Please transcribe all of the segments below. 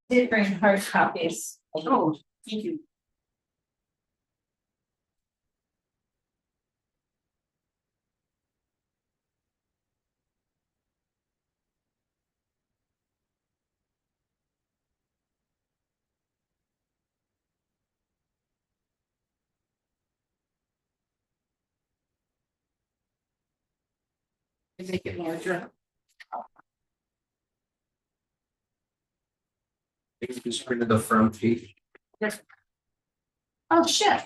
did bring hard copies. Oh, thank you. Make it larger. You just printed the front page. Oh, shit.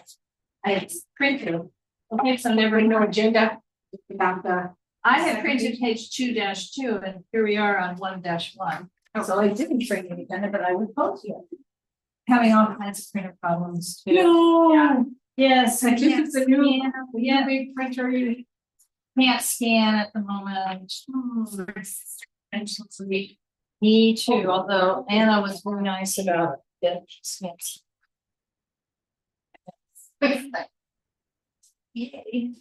I printed. Okay, so never no agenda. About the. I had printed page 2-2 and here we are on 1-1. So I didn't bring the agenda, but I would post you. Having all kinds of printer problems too. No. Yeah. Yes, I This can't is a new, scan. yeah, big printer. You Can't scan at the moment. Me too, although Anna was very nice about it. Yay.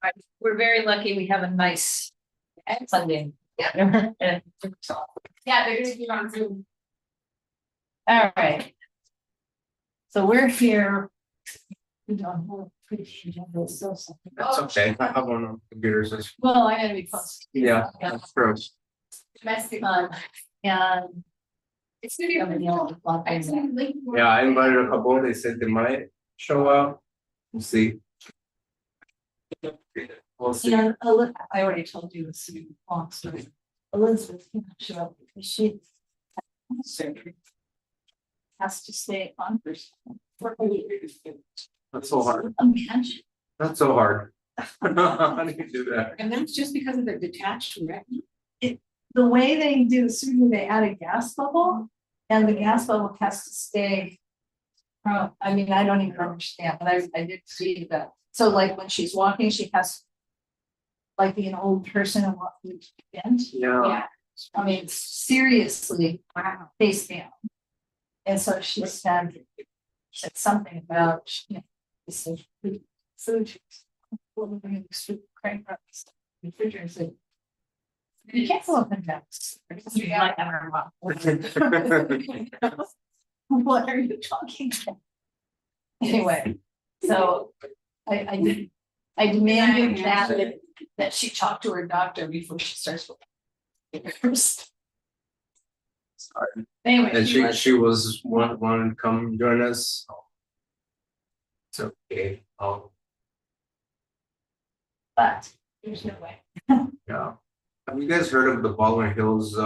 Right, we're very lucky we have a nice funding. Yeah, they're gonna be on Zoom. all right. So we're here. That's okay. I have one on computers. Well, I gotta be close. Yeah, that's gross. Domestic. And It's gonna be on. Yeah, I invited a couple. They said they might show up. We'll see. We'll see. I already told you it's long story. Elizabeth can't show up because she had surgery. Has to stay on for a year. That's so hard. Imagine. That's so hard. How do you do that? And that's just because of the detached retina. The way they do the surgery, they add a gas bubble and the gas bubble has to stay. I mean, I don't even understand, but I did see that. So like when she's walking, she has like be an old person and walk through the bend. Yeah. I mean, seriously, wow, face down. And so she said something about, you know, this is food. Crank up refrigerators. You can't go up and down. What are you talking about? Anyway, so I demanded that she talk to her doctor before she starts working. Sorry. Anyway, And she was wanting to come join us. It's okay. but there's no way. Yeah. Have you guys heard of the Baldwin Hills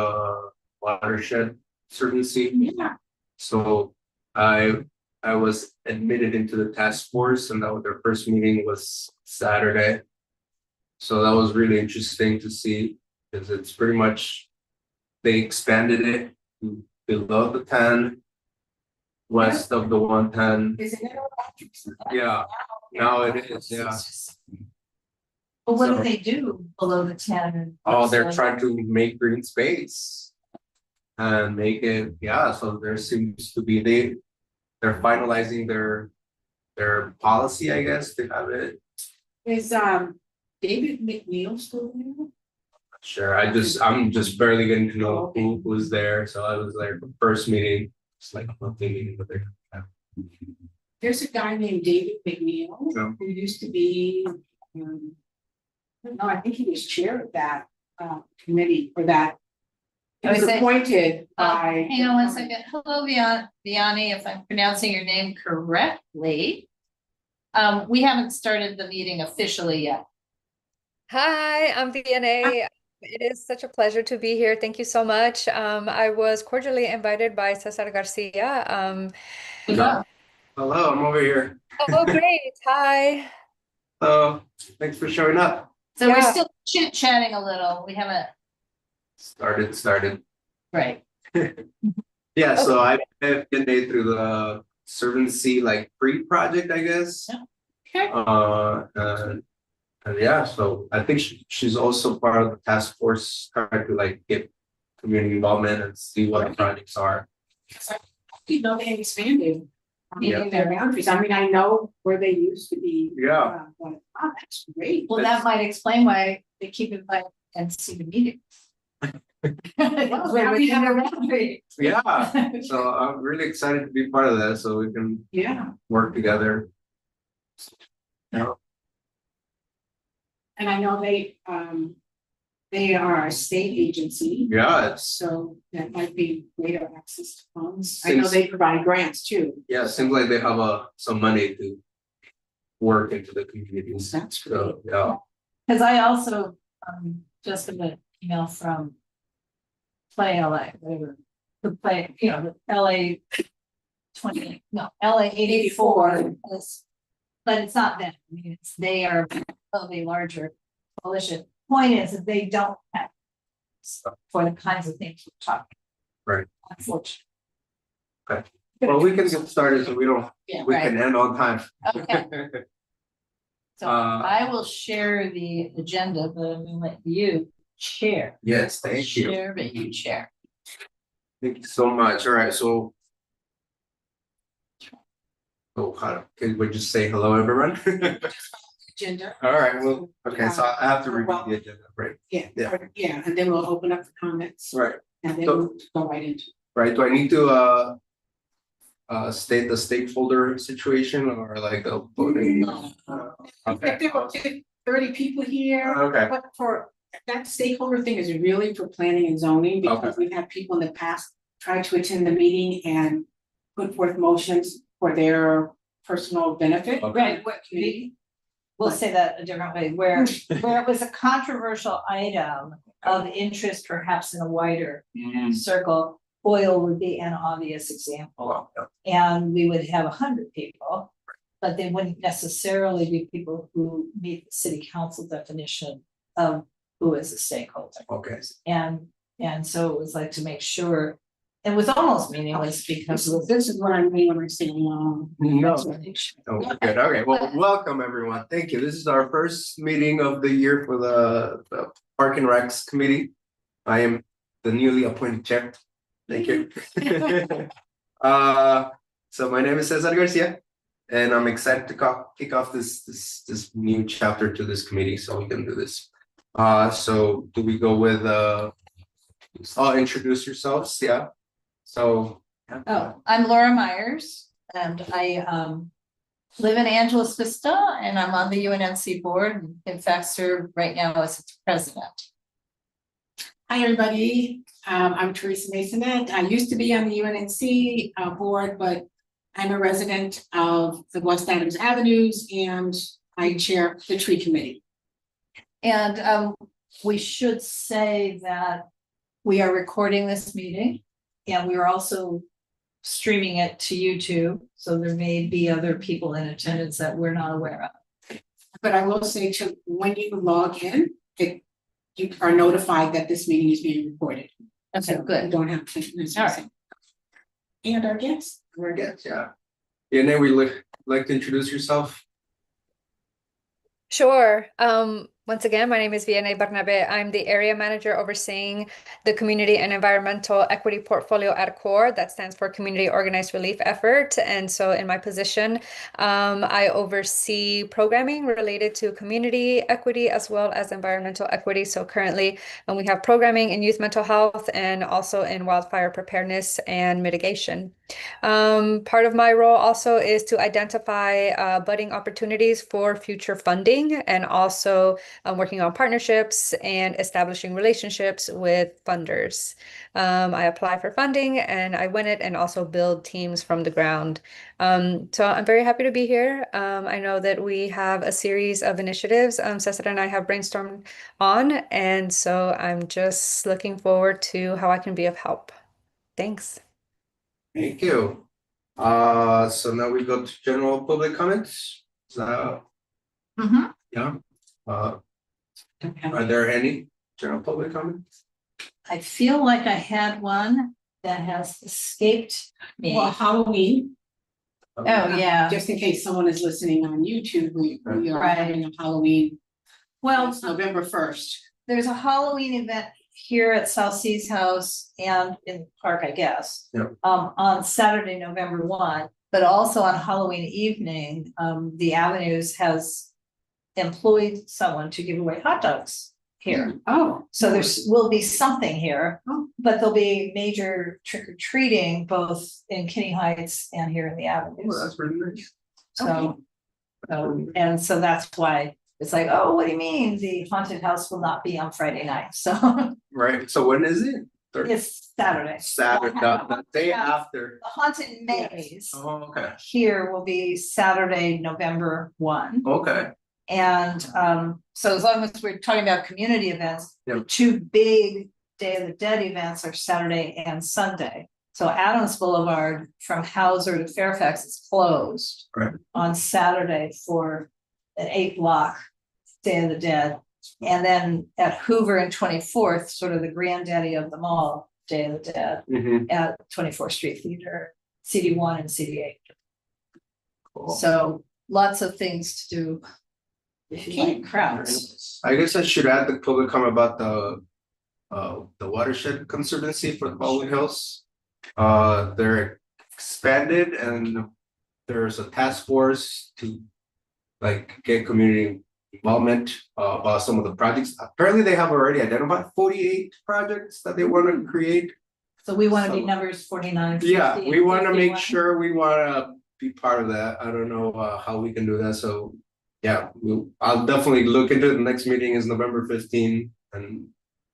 watershed certainty? Yeah. So I was admitted into the task force, and that was their first meeting was Saturday. So that was really interesting to see because it's pretty much they expanded it to below the 10, west of the 110. Is it? Yeah, now it is, yeah. But what do they do below the 10? Oh, they're trying to make green space and make it, yeah, so there seems to be they're finalizing their policy, I guess, to have it. Is David McNeil still there? Sure, I'm just barely getting to know who was there, so I was there the first meeting, it's like a monthly meeting with her. There's a guy named David McNeil Yeah. who used to be, no, I think he was chair of that committee for that. He was appointed by. Hang on one second. Hello, Vianney, if I'm pronouncing your name correctly. We haven't started the meeting officially yet. Hi, I'm VNA. It is such a pleasure to be here. Thank you so much. I was cordially invited by Cesar Garcia. Yeah. Hello, I'm over here. Oh, great. Hi. Thanks for showing up. So we're Yeah. still chit chatting a little. We haven't. Started. Right. Yeah, so I've been through the Servancy like pre-project, I guess. Okay. And yeah, so I think she's also part of the task force trying to like get community involvement and see what the projects are. You know, they expanded Yeah. in their boundaries. I mean, I know where they used to be. Yeah. But, oh, that's great. Well, that might explain why they keep inviting and see the meeting. We're within our boundary. Yeah, so I'm really excited to be part of that, so we can Yeah, work together. Yeah, and I know they are a state agency, yeah, so that might be greater access to funds. I know Since- they provide grants too. yeah, it seems like they have some money to work into the communities. That's So, yeah, Cause I also, just got an email from Play LA, whatever, the play, the LA 20, no, LA 84 is, but it's not them. I mean, they are of a larger coalition. Point is that they don't have for the kinds of things we're talking. Right. Unfortunately. well, we can get started so we Right. can end on time. Okay. So I will share the agenda, but I'm gonna let you chair. Yes, thank you. Share, but you chair. Thank you so much. All right, so. Oh, can we just say hello, everyone? Agenda. All right, well, okay, so I have to review the agenda, right? Yeah, Yeah. yeah, and then we'll open up the comments. Right, And then So- we'll go right into. right. Do I need to state the stakeholder situation or like the voting? Okay. If there were 30 people here, Okay, but for that stakeholder thing is really for planning and zoning, because we've had people in the past try to attend the meeting and put forth motions for their personal benefit. Okay. Right, what committee? We'll say that a different way, where it was a controversial item of interest, perhaps in a wider circle. Oil would be an obvious example, well, yeah. and we would have 100 people. But they wouldn't necessarily be people who meet the city council definition of who is a stakeholder. Okay, And so it was like to make sure, it was almost meaningless because This is what I mean when I say long. no, oh, good, okay, well, welcome, everyone, thank you, this is our first meeting of the year for the Park and Recs Committee. I am the newly appointed chair, thank you. So my name is Cesar Garcia, and I'm excited to kick off this new chapter to this committee, so we can do this. So do we go with introduce yourselves, yeah, so. Yeah. Oh, I'm Laura Myers, and I live in Angeles Vista, and I'm on the UNNC board, and in fact serve right now as its president. Hi, everybody. I'm Teresa Masonette. I used to be on the UNNC board, but I'm a resident of the West Adams Avenues, and I chair the tree committee. And we should say that we are recording this meeting, and we are also streaming it to YouTube, so there may be other people in attendance that we're not aware of. But I will say to when you log in, you are notified that this meeting is being recorded. Okay, So good. You don't have to. All right. And our guests. Very good, yeah. And then we like to introduce yourself. Sure. Once again, my name is Vianney Barnabe. I'm the area manager overseeing the community and environmental equity portfolio at CORE. That stands for Community Organized Relief Effort. And so in my position, I oversee programming related to community equity as well as environmental equity. So currently, we have programming in youth mental health and also in wildfire preparedness and mitigation. Part of my role also is to identify budding opportunities for future funding, and also working on partnerships and establishing relationships with funders. I apply for funding and I win it, and also build teams from the ground. So I'm very happy to be here. I know that we have a series of initiatives Cesar and I have brainstormed on, and so I'm just looking forward to how I can be of help. Thanks. Thank you. So now we go to general public comments. So, yeah, are there any general public comments? I feel like I had one that has escaped me. Well, Halloween. Oh, yeah. Just in case someone is listening on YouTube, we are Right. having a Halloween. Well, It's November 1st. there's a Halloween event here at South Seas House and in the park, I guess. Yep. On Saturday, November 1, but also on Halloween evening, the Avenues has employed someone to give away hot dogs here. Oh. So will be something here, Oh. but there'll be major trick or treating both in Kinney Heights and here in the Oh, avenues. that's really nice. So, and so that's why it's like, oh, what do you mean? The haunted house will not be on Friday night, so Right, so when is it? it's Saturday. Saturday, the day Yeah. after. The haunted maze Oh, okay, here will be Saturday, November 1. okay, And so as long as we're talking about community events, the Yep. two big Day of the Dead events are Saturday and Sunday. So Adams Boulevard from Hauser to Fairfax is closed Right. on Saturday for an 8-block Day of the Dead. And then at Hoover and 24th, sort of the granddaddy of them all, Day of the Dead, mhm, at 24th Street Theater, CD1 and CD8. cool. So lots of things to do if you like crowds. I guess I should add the public comment about the watershed conservancy for the Baldwin Hills. They're expanded and there's a task force to like get community involvement about some of the projects. Apparently, they have already identified 48 projects that they want to create. So we want to be So- numbers 49. Yeah, 50, we want to make 51. sure we want to be part of that. I don't know how we can do that. So yeah, I'll definitely look into it. The next meeting is November 15, and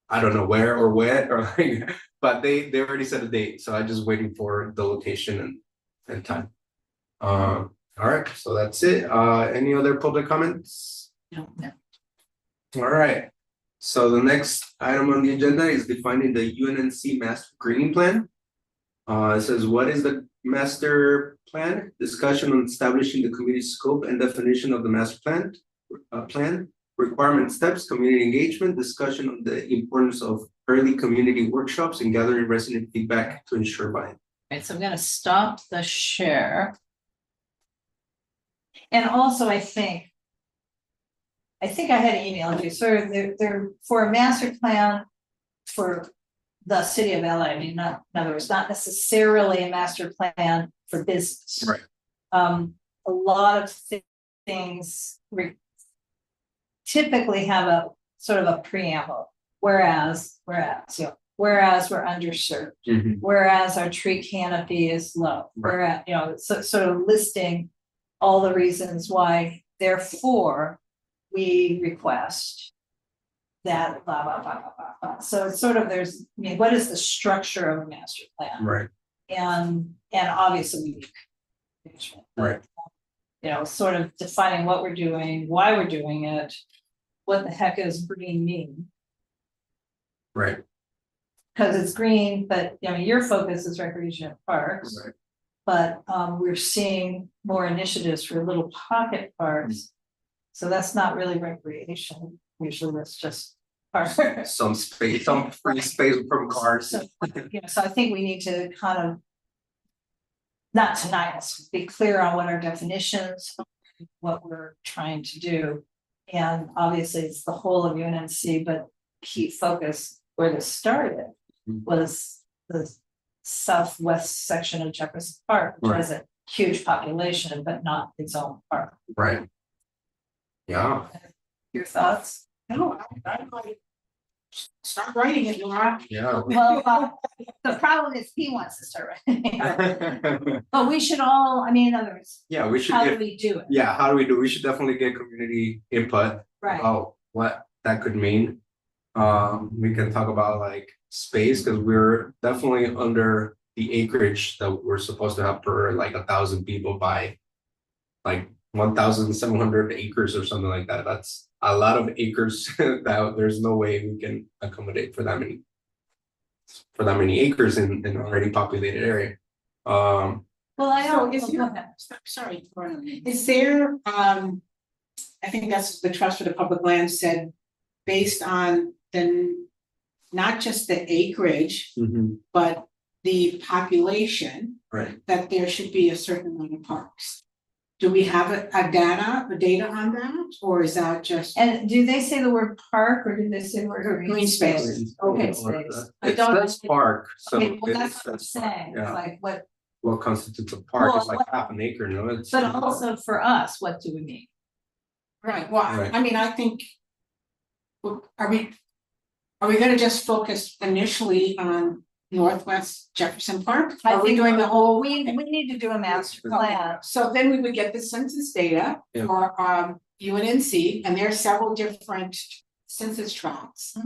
I don't know where or when or like, but they already set a date. So I'm just waiting for the location and time. All right, so that's it. Any other public comments? No. All right. So the next item on the agenda is defining the UNNC master greening plan. It says, what is the master plan? Discussion on establishing the community scope and definition of the master plan, requirement steps, community engagement, discussion on the importance of early community workshops and gathering resident feedback to ensure buy-in. Right, so I'm gonna stop the share. And also, I think I had emailed you, so they're for a master plan for the city of LA. I mean, not, in other words, not necessarily a master plan for business. Right. A lot of things typically have a sort of a preamble, whereas we're underserved, whereas our tree canopy is low, Right. whereas, so sort of listing all the reasons why, therefore, we request that blah, blah, blah, blah, blah, blah. So it's sort of, there's, I mean, what is the structure of a master plan? Right. And obviously we need management, but, Right. Sort of defining what we're doing, why we're doing it, what the heck is green mean? Right. Because it's green, but your focus is recreation and parks. Right. But we're seeing more initiatives for little pocket parks. So that's not really recreation. Usually that's just park. Some space, some free space from cars. So, so I think we need to kind of not tonight, be clear on what our definitions, what we're trying to do. And obviously it's the whole of UNNC, but key focus where this started was the southwest section of Jefferson Park, which has a huge population, but not its own park. Right. Yeah. Your thoughts? No, I like, start writing it, Laura. Yeah. Well, the problem is he wants to start writing. But we should all, I mean, in other words, Yeah, we should how do get, we do it? yeah, how do we do? We should definitely get community input Right, about what that could mean. We can talk about like space, because we're definitely under the acreage that we're supposed to have per like 1,000 people by like 1,700 acres or something like that. That's a lot of acres that there's no way we can accommodate for that many acres in an already populated area. well, I So don't, is go there, ahead. sorry, is there, I think that's the Trust for the Public Land said, based on not just the acreage, but the population, Right. that there should be a certain amount of parks. Do we have a data on that, or is that just? And do they say the word park or do they say the word Green space. Open space. It says park, so. Okay, well, it that's what I'm says park, saying, yeah. like What constitutes a park? It's Well, like half an acre, no? It's. but also for us, what do we mean? Right, well, Right. I mean, I think are we gonna just focus initially on Northwest Jefferson Park? I Are we think doing the whole? We need to do a master plan. So then we would get the census data Yeah. for UNNC, and there are several different census tracts.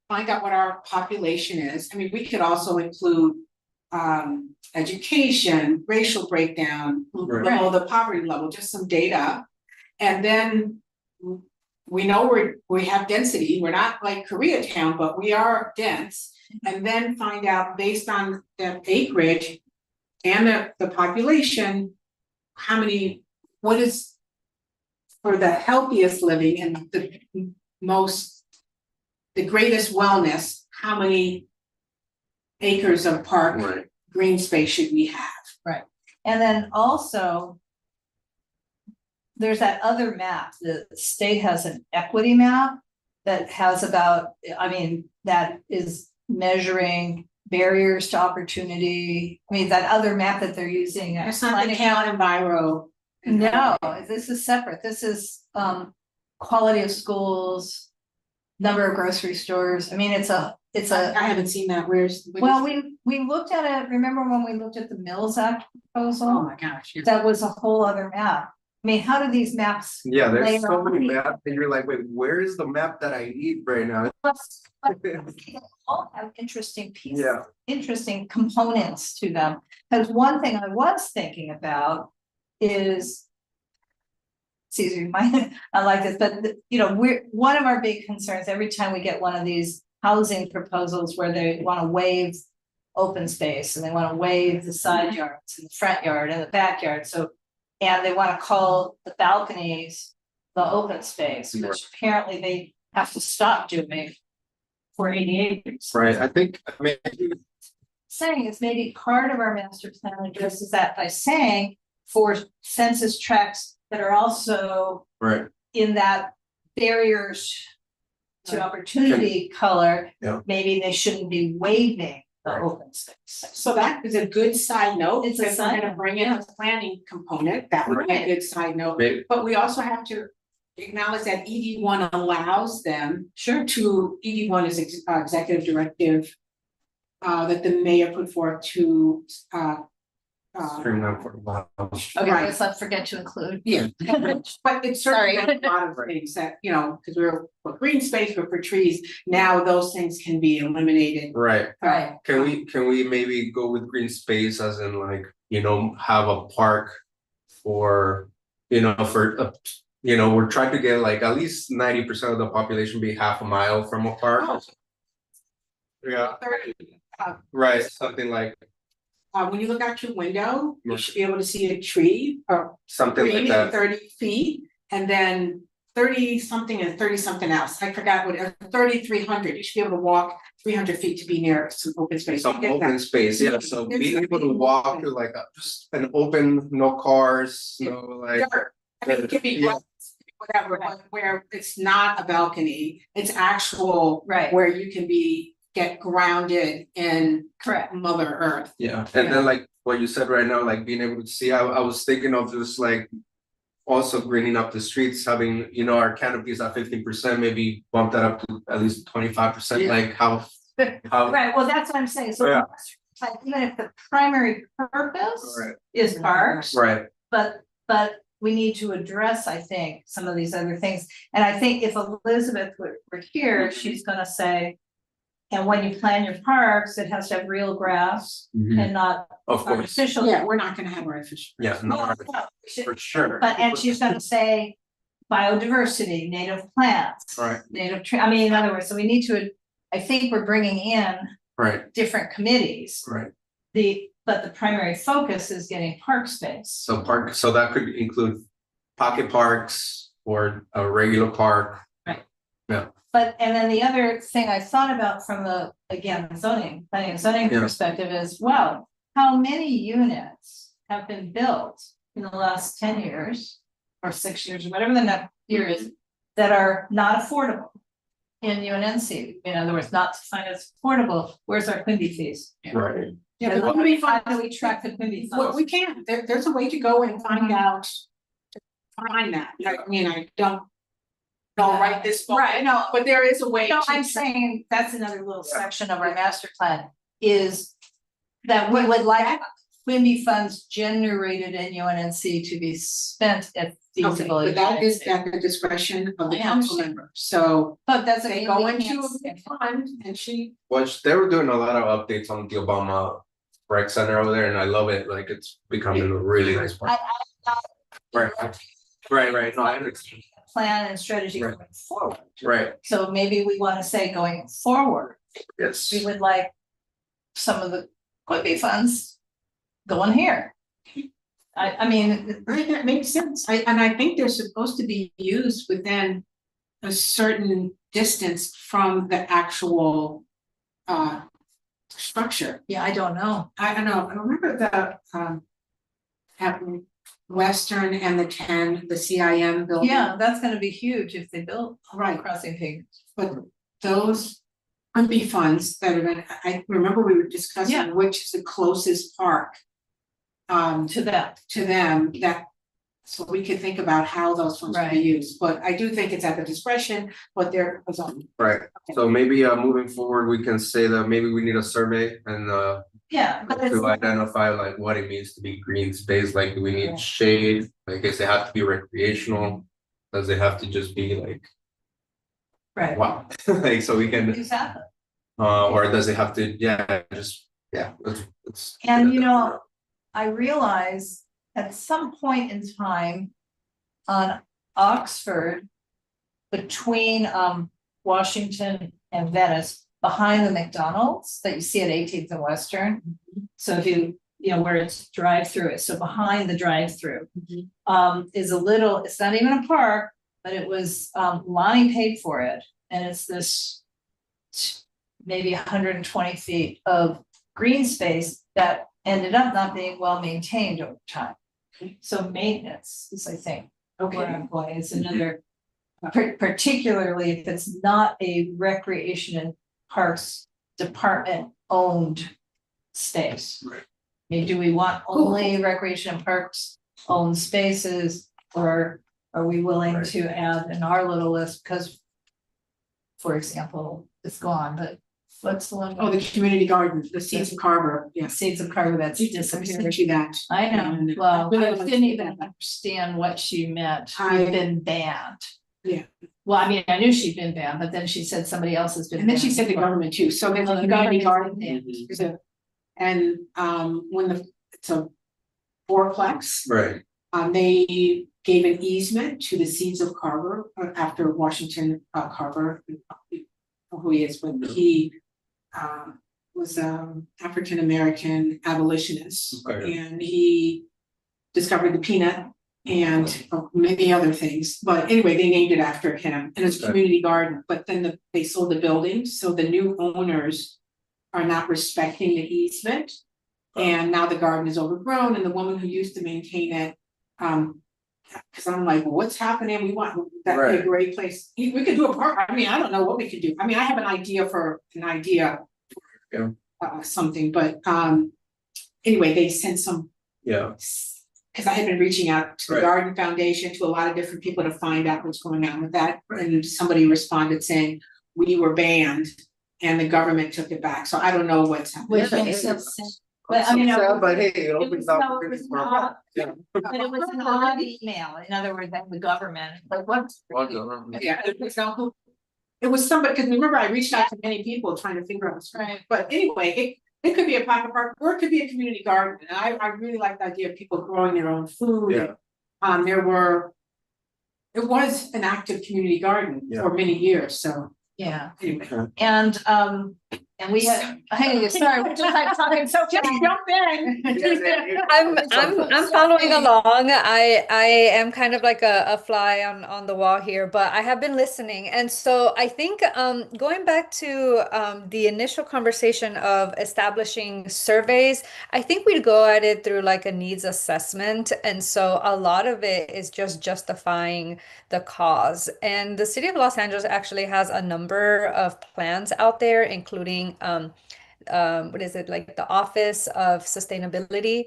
Find out what our population is. I mean, we could also include education, racial breakdown, below the poverty level, just some data. And then we know we have density. We're not like Koreatown, but we are dense. And then find out based on the acreage and the population, what is for the healthiest living and the greatest wellness, how many acres of park green space should we have? Right. And then also, there's that other map, the state has an equity map that has that is measuring barriers to opportunity. I mean, that other map that they're using. It's not the Cal Enviro. No, this is separate. This is quality of schools, number of grocery stores. I mean, I haven't seen that. Well, we looked at it, remember when we looked at the Mills Act proposal? Oh my gosh. Yeah. That was a whole other map. I mean, how do these maps? Yeah, there's layer so on many each- maps, and you're like, wait, where is the map that I need right now? But they all have interesting pieces, Yeah. interesting components to them. Because one thing I was thinking about is, Caesar, I like this, but one of our big concerns every time we get one of these housing proposals where they want to waive open space and they want to waive the side yards and the front yard and the backyard. And they want to call the balconies the open space, which apparently they have to stop doing for 80 acres. Right, I think, Saying is maybe part of our master plan addresses that by saying for census tracts that are also in that barriers to opportunity color, maybe they shouldn't be waiving the open space. So that is a good side note. It's a If we're side gonna note, bring in a planning component, that would be a good side note. But we also have to acknowledge that ED1 allows them ED1 is executive directive that the mayor put forth to streamline for a while. Okay, let's not forget to include. Yeah, but it's certainly a lot of things that, because we're for green space, we're for trees, now those things can be eliminated. Right. Right. Can we maybe go with green space as in like, have a park for, we're trying to get like at least 90% of the population be half a mile from a park. Oh. Yeah. 30, Right, something like when you look out your window, you should be able to see a tree or something like that. 30 feet, and then 30 something and 30 something else. I forgot what 3,300. You should be able to walk 300 feet to be near some open space. Some open space, yeah. So being able to walk to like just an open, no cars, no like. Dirt. I mean, it could be whatever, but where it's not a balcony, it's actual where you can get grounded in Mother Earth. Yeah, and then like what you said right now, like being able to see, I was thinking of just like also greening up the streets, having, our canopies at 15%, maybe bump that up to at least 25%, like how. Right, well, that's what I'm saying, so even if the primary purpose is parks. Right. But we need to address, I think, some of these other things, and I think if Elizabeth were here, she's gonna say, and when you plan your parks, it has to have real grass and not artificial. Yeah, we're not gonna have artificial. Yeah, no, for sure. But, and she's gonna say biodiversity, native plants. Native tree, I mean, in other words, so we need to, I think we're bringing in different committees. But the primary focus is getting park space. So that could include pocket parks or a regular park. Yeah. But, and then the other thing I thought about from the, again, planning and zoning perspective is, well, how many units have been built in the last 10 years or 6 years, or whatever the next year is, that are not affordable in UNNC? In other words, not defined as affordable. Where's our Quimby fees? Right. Yeah, And but how do we track the Quimby well, funds? we can. There's a way to go and find out, find that. I mean, I don't. no, right this moment. Right, no, But there is a way. no, to- I'm saying that's another little section of our master plan is that we would like WIMBY funds generated in UNNC to be spent at Okay, feasibility. but that is at the discretion of the I council understand. member, so But that's. they go into a fund and she. Which they were doing a lot of updates on the Obama Rec Center over there, and I love it. Like it's becoming a really nice park. Right, right. No, I understand. Plan and strategy Right. going forward. Right. So maybe we wanna say going forward, Yes. we would like some of the WIMBY funds going here. I mean, Right, that makes sense. And I think they're supposed to be used within a certain distance from the actual structure. yeah, I don't know. I don't know, I remember the at Western and the 10, the CIM building. Yeah, that's gonna be huge if they build Right. crossing things. But those would be funds that are gonna, I remember we were Yeah. discussing which is the closest park. To that, To them that, so we could think about how those funds can be Right. used, but I do think it's at the discretion, but there was on. Right. So maybe moving forward, we can say that maybe we need a survey and yeah, but it's. to identify like what it means to be green space. Like, do we need shade? Like, does it have to be recreational? Does it have to just be like Right. wow? Like so we can Exactly. or does it have to it's And you know, I realize at some point in time on Oxford, between Washington and Venice, behind the McDonald's that you see at 18th and Western. So if you know, where it's drive-through, so behind the drive-through is a little, it's not even a park, but it was Lonnie paid for it, and it's this maybe 120 feet of green space that ended up not being well maintained over time. So maintenance is, I think, where I'm going, is another, particularly if it's not a recreation and parks department owned space. Right. I mean, do we want only recreation and parks owned spaces, or are we willing Right. to add in our little list, because for example, it's gone, but what's the one? Oh, the community garden, the Seeds of Carver, yes. Seeds of Carver that's I disappeared. sent you that. I know, And well, really I like didn't even that. understand what she meant, I- we've been banned. Yeah. Well, I mean, I knew she'd been banned, but then she said somebody else has been. And then she banned said the before. government too, so there's Oh, a the community government's garden. been banned. There's a- And when it's a fourplex, right. they gave an easement to the Seeds of Carver after Washington Carver, who he is, but he was African American abolitionist, Okay. and he discovered the peanut and many other things. But anyway, they named it after him, and it's a Okay. community garden. But then they sold the buildings, so the new owners are not respecting the easement. And now the garden is overgrown, and the woman who used to maintain it, because I'm like, well, what's happening? We want that would be a Right. great place. We could do a park. I mean, I don't know what we could do. I mean, I have an idea for an idea. Yeah. Something, but anyway, they sent some, Yeah. because I had been reaching out to the Right. Garden Foundation, to a lot of different people to find out what's going on with that. And somebody responded saying, we were banned and the government took it back. So I don't know what's happening. Which makes sense. But I mean, But hey, it it opens was up. no, it was not, Yeah. but it was an odd email, in other words, like the government, like what? Yeah, it was somebody, because remember, I reached out to many people trying to figure out what's right, but anyway, it could be a pocket park, or it could be a community garden, and I really like the idea of people growing their own food. Yeah. It was an active community garden Yeah. for many years, so Yeah, anyway. and we had, hey, sorry, we're just like talking so. Just jump in. I'm following along. I am kind of like a fly on the wall here, but I have been listening. And so I think going back to the initial conversation of establishing surveys, I think we'd go at it through like a needs assessment. And so a lot of it is just justifying the cause. And the city of Los Angeles actually has a number of plans out there, including what is it, like the Office of Sustainability,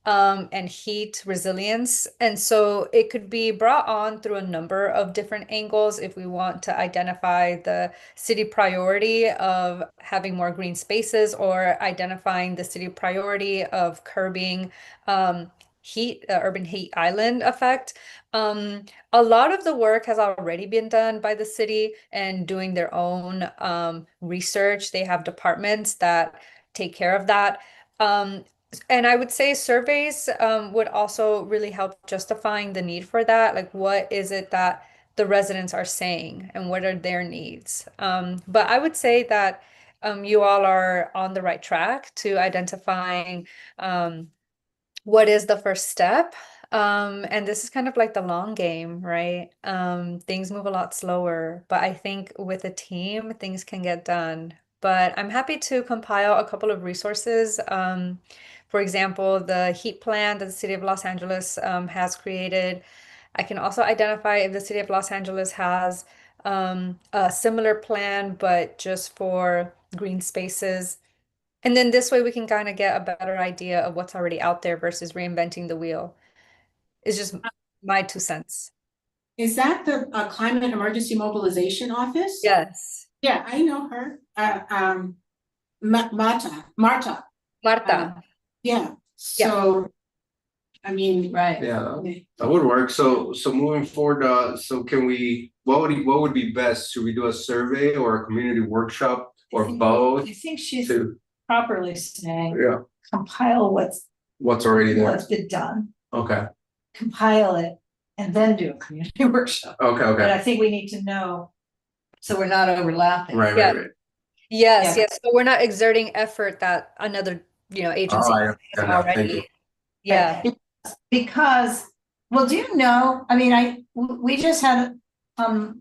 and heat resilience. And so it could be brought on through a number of different angles if we want to identify the city priority of having more green spaces or identifying the city priority of curbing urban heat island effect. A lot of the work has already been done by the city and doing their own research. They have departments that take care of that. And I would say surveys would also really help justifying the need for that. Like, what is it that the residents are saying and what are their needs? But I would say that you all are on the right track to identifying what is the first step. And this is kind of like the long game, right? Things move a lot slower, but I think with a team, things can get done. But I'm happy to compile a couple of resources. For example, the heat plan that the City of Los Angeles has created. I can also identify if the City of Los Angeles has a similar plan, but just for green spaces. And then this way we can kind of get a better idea of what's already out there versus reinventing the wheel. It's just my 2 cents. Is that the Climate Emergency Mobilization Office? Yes. Yeah, I know her. Marta. Marta. Yeah, so, I mean. Right. Yeah, that would work. So moving forward, so can we, what would be best? Should we do a survey or a community workshop or both? I think she's To, properly saying yeah, compile what's already there? what's been done, Okay, compile it, and then do a community workshop. okay, But okay. I think we need to know, so we're not overlapping. Right, Yeah. right. Yes, Yeah. yes. So we're not exerting effort that another, agency I is understand now. Thank you. already. Yeah. Because, well, do you know, I mean, we just had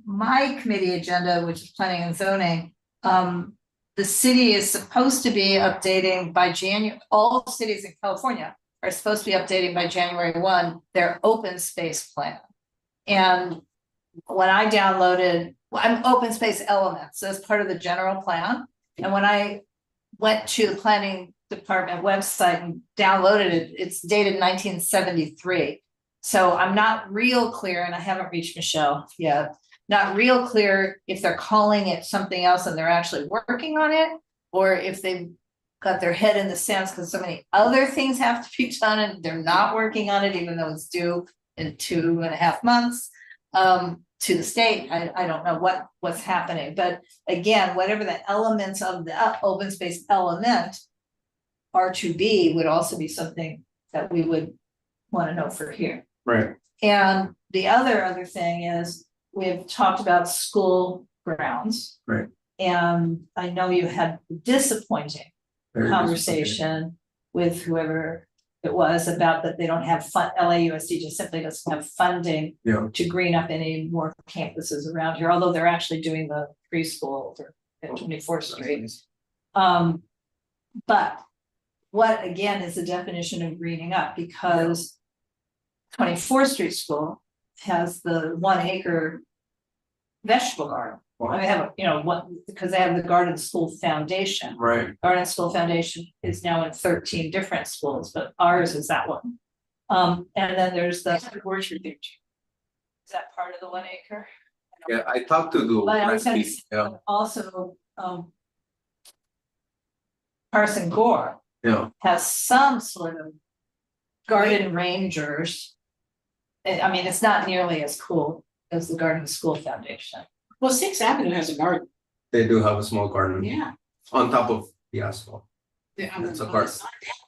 my committee agenda, which is planning and zoning. The city is supposed to be updating by January, all cities in California are supposed to be updating by January 1 their open space plan. And when I downloaded, I'm open space elements, so it's part of the general plan. And when I went to the planning department website and downloaded it, it's dated 1973. So I'm not real clear, and I haven't reached Michelle yet, not real clear if they're calling it something else and they're actually working on it, or if they've got their head in the sands because so many other things have to be done and they're not working on it, even though it's due in 2.5 months. To the state, I don't know what's happening, but again, whatever the elements of the open space element are to be would also be something that we would want to know for here. Right. And the other thing is we've talked about school grounds. Right. And I know you had disappointing Very conversation with whoever it was about that they don't have LAUSD just simply doesn't have funding to green up any more campuses around here, although they're actually doing the preschool at 24th Street. But what again is the definition of greening up? Because 24th Street School has the 1 acre vegetable garden. Wow. I have, because they have the Garden School Foundation. Right. Garden School Foundation is now in 13 different schools, but ours is that one. And then there's the orchard. Is that part of the 1 acre? Yeah, I talked to the also Carson Gore has some sort of garden rangers. I mean, it's not nearly as cool as the Garden School Foundation. Well, 6th Avenue has a garden. They do have a small garden. Yeah. On top of the asphalt. It's a garden.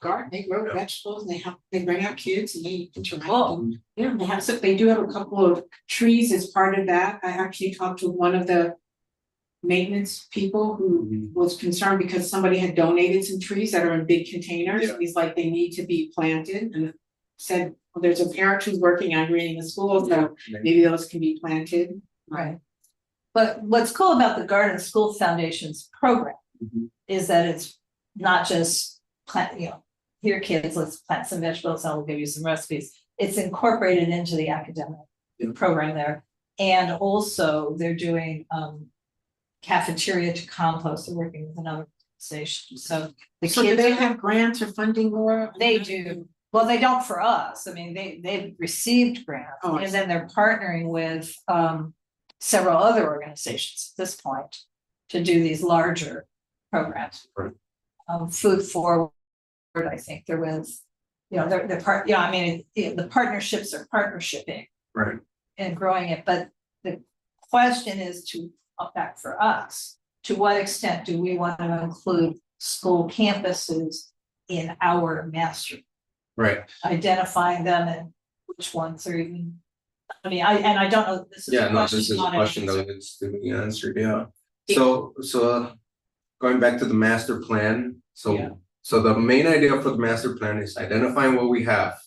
Garden, they grow vegetables, and they bring out kids and they interact. Oh. And, they do have a couple of trees as part of that. I actually talked to one of the maintenance people who was concerned because somebody had donated some trees that are in big containers. Yeah. He's like, they need to be planted, and said, well, there's a parent who's working on greening the school, so maybe those can be planted. Right. But what's cool about the Garden School Foundation's program is that it's not just plant, here kids, let's plant some vegetables and we'll give you some recipes. It's incorporated into the academic program there. And also they're doing cafeteria to compost. They're working with another station. So do they have grants or funding more? They do. Well, they don't for us. I mean, they've received grants Oh, I and then they're partnering with several other organizations at this point to do these larger programs. Right. Food Forward, I think they're with, you know, they're part, yeah, I mean, the partnerships are partnershiping Right. and growing it, but the question is back for us, to what extent do we want to include school campuses in our master? Right. Identifying them and which ones are even. I mean, I don't know, this is. Yeah, no, this is a not an question answer. that needs to be answered, yeah. So going back to the master plan, Yeah. so the main idea for the master plan is identifying what we have.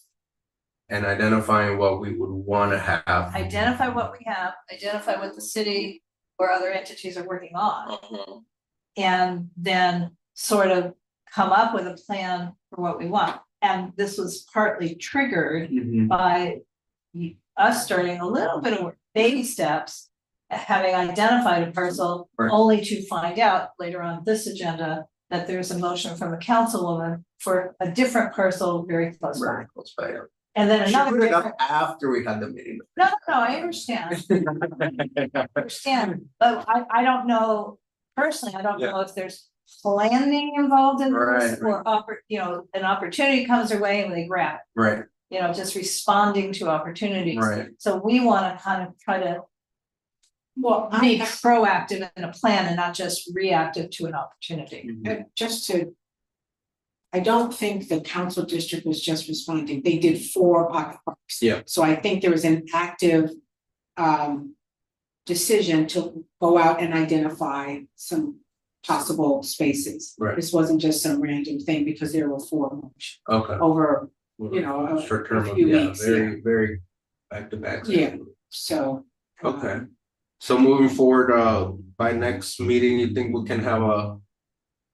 And identifying what we would want to have. Identify what we have, identify what the city or other entities are working on. And then sort of come up with a plan for what we want. And this was partly triggered Mhm. by us starting a little bit of baby steps, having identified a parcel, Right. only to find out later on this agenda that there's a motion from a councilwoman for a different parcel very close by. Very close by. And then She another put it up different, after we had the meeting. no, I understand, but I don't know, personally, I don't know if there's planning involved in this, Right. or you know, an opportunity comes their way and they grab it. Right, You know, just responding to opportunities. right, So we wanna kind of try to Well, be proactive in a plan and not just reactive to an opportunity. just to. I don't think the council district was just responding, they did 4 pocket parks. Yeah. So I think there was an active decision to go out and identify some possible spaces. Right. This wasn't just some random thing because there were 4 okay. over, you know, a Short term, few yeah, weeks, very back to back. Yeah. so. Okay, so moving forward, by next meeting, you think we can have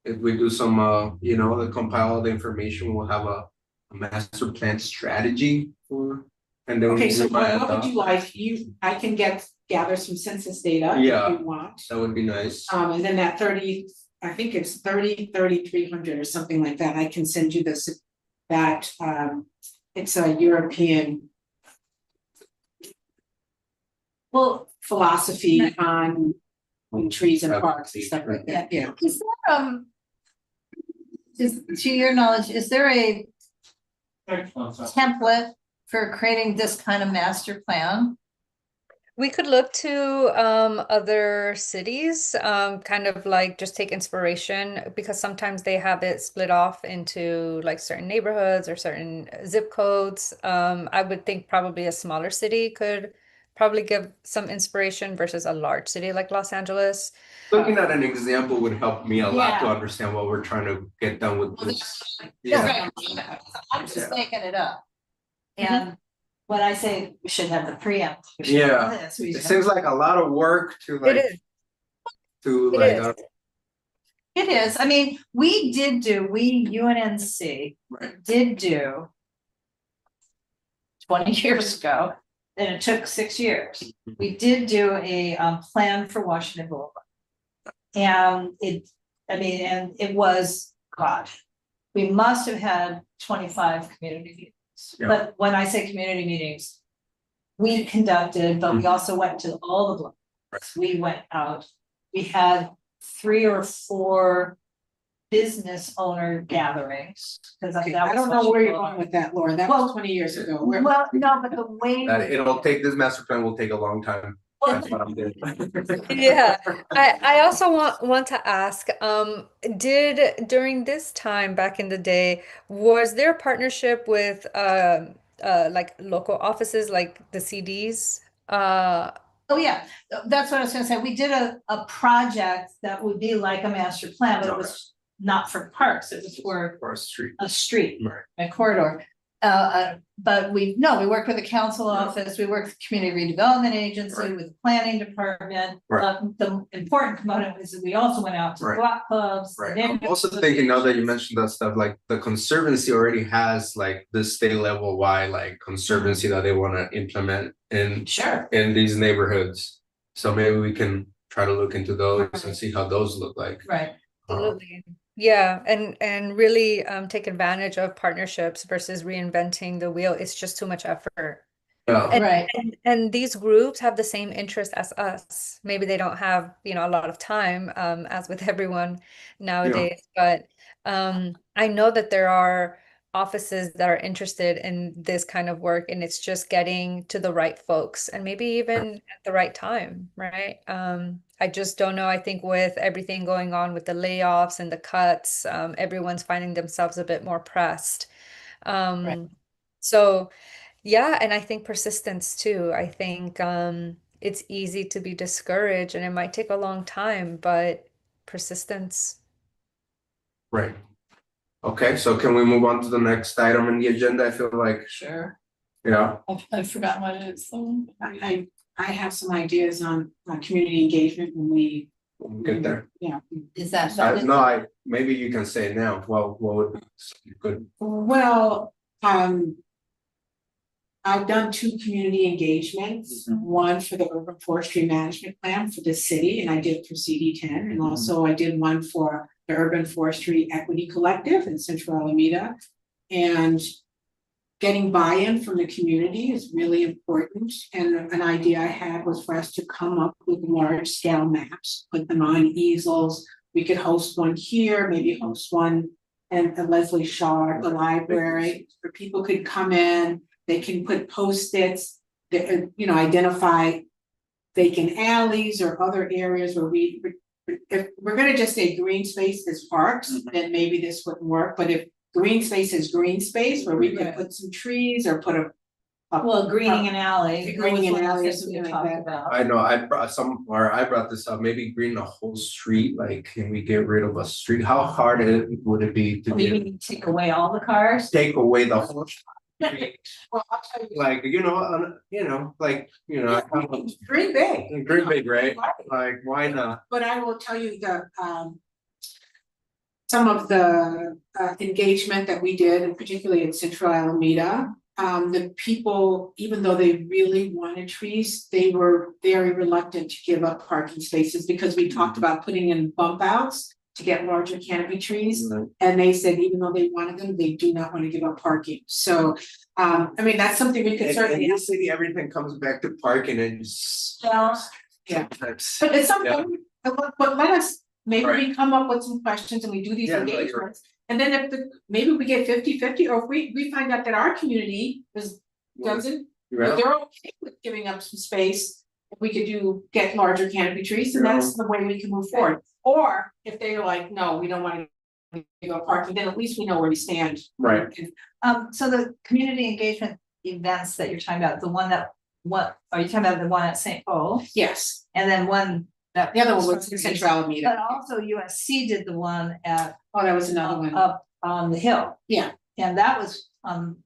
if we do some, you know, compile the information, we'll have a master plan strategy for, and then. Okay, so we might what would adopt- you like? I can gather some census data Yeah. if you want. That would be nice. And then that 30, I think it's 3,300 or something like that. I can send you this, it's a European Well, philosophy on trees and parks and stuff like that, yeah. is there, to your knowledge, is there a template for creating this kind of master plan? We could look to other cities, kind of like just take inspiration, because sometimes they have it split off into like certain neighborhoods or certain zip codes. I would think probably a smaller city could probably give some inspiration versus a large city like Los Angeles. Looking at an example would help me a lot to Yeah. understand what we're trying to get done with this. Yeah. Yeah. I'm just Yeah. making it up. And when I say we should have the preamble. we should have Yeah. this, we It should seems like a lot of work to It like, is. to It like, is. It is, I mean, UNNC right, did do 20 years ago, and it took 6 years. We did do a plan for Washington Boulevard. And it was, God, we must have had 25 community meetings. Yeah. But when I say community meetings, we conducted, but we also went to all the blocks. We went out, we had 3 or 4 business owner gatherings, because I don't know where you're going with that, Laura, that was 20 years ago. Well, no, but the way. this master plan will take a long time. That's what I'm doing. Yeah, I also want to ask, during this time back in the day, was there a partnership with like local offices like the CDs? Oh, yeah, that's what I was gonna say. We did a project that would be like a master plan, but it was not for parks, it was for For a street. a street, Right. a corridor. But we worked with the council office, we worked with the community redevelopment agency, Right. with the planning department. Right. The important component was that we also went out to Right. block clubs. the Right, I'm neighborhood also thinking now that you mentioned that stuff, like the conservancy already has like this state level wide like conservancy that they wanna implement Sure. in these neighborhoods. So maybe we can try to look into those and see how those look like. Right, Absolutely. Yeah, and really take advantage of partnerships versus reinventing the wheel. It's just too much effort. Yeah, And, Right. and these groups have the same interest as us. Maybe they don't have, a lot of time, as with everyone nowadays, but I know that there are offices that are interested in this kind of work, and it's just getting to the right folks and maybe even at the right time, right? I just don't know. I think with everything going on with the layoffs and the cuts, everyone's finding themselves a bit more pressed. Right. So yeah, and I think persistence too. I think it's easy to be discouraged and it might take a long time, but persistence. right. Okay, so can we move on to the next item in the agenda? I feel like, Sure. yeah, I've forgotten what it is. So. I have some ideas on community engagement when we, we'll get there. yeah. Is that? No, maybe you can say it now. Well, what would be good? Well, I've done 2 community engagements, one for the urban forestry management plan for the city, and I did for CD10, and also I did one for the urban forestry equity collective in Central Alameda. And getting buy-in from the community is really important. And an idea I had was for us to come up with large scale maps, put them on easels. We could host one here, maybe host one in Leslie Shaw at the library, where people could come in, they can put post-its, that, identify vacant alleys or other areas where if we're gonna just say green space is parks, then maybe this wouldn't work, but if green space is green space where we can put some trees or put a Well, greening an alley. Greening an alley or We something like talked that. about. I know I brought this up, maybe green the whole street, like, can we get rid of a street? How hard would it be to Maybe take away all the cars. take away the whole street? Well, I'll tell you, Like, pretty big. Pretty big, right? Like, why not? But I will tell you some of the engagement that we did, and particularly in Central Alameda, the people, even though they really wanted trees, they were very reluctant to give up parking spaces because we talked about putting in bump outs to get larger canopy trees. And they said even though they wanted them, they do not want to give up parking. So that's something we could certainly. In this city, everything comes back to parking and just. Yeah. Sometimes. But it's something, but let us, maybe Right. we come up with some questions and we do these Yeah, no, you're engagements. And then if maybe we get 50-50, or if we find out that our community doesn't, Yeah. they're okay with giving up some space. If we could get larger canopy trees, and that's the way we can move forward. Or if they're like, no, we don't want to go parking, then at least we know where we stand. Right. So the community engagement events that you're talking about, what are you talking about? The one at St. Paul, Yes, and then one that. the other one was in Central But Alameda. also USC did the one at Oh, that was another one. up on the hill. Yeah. And that was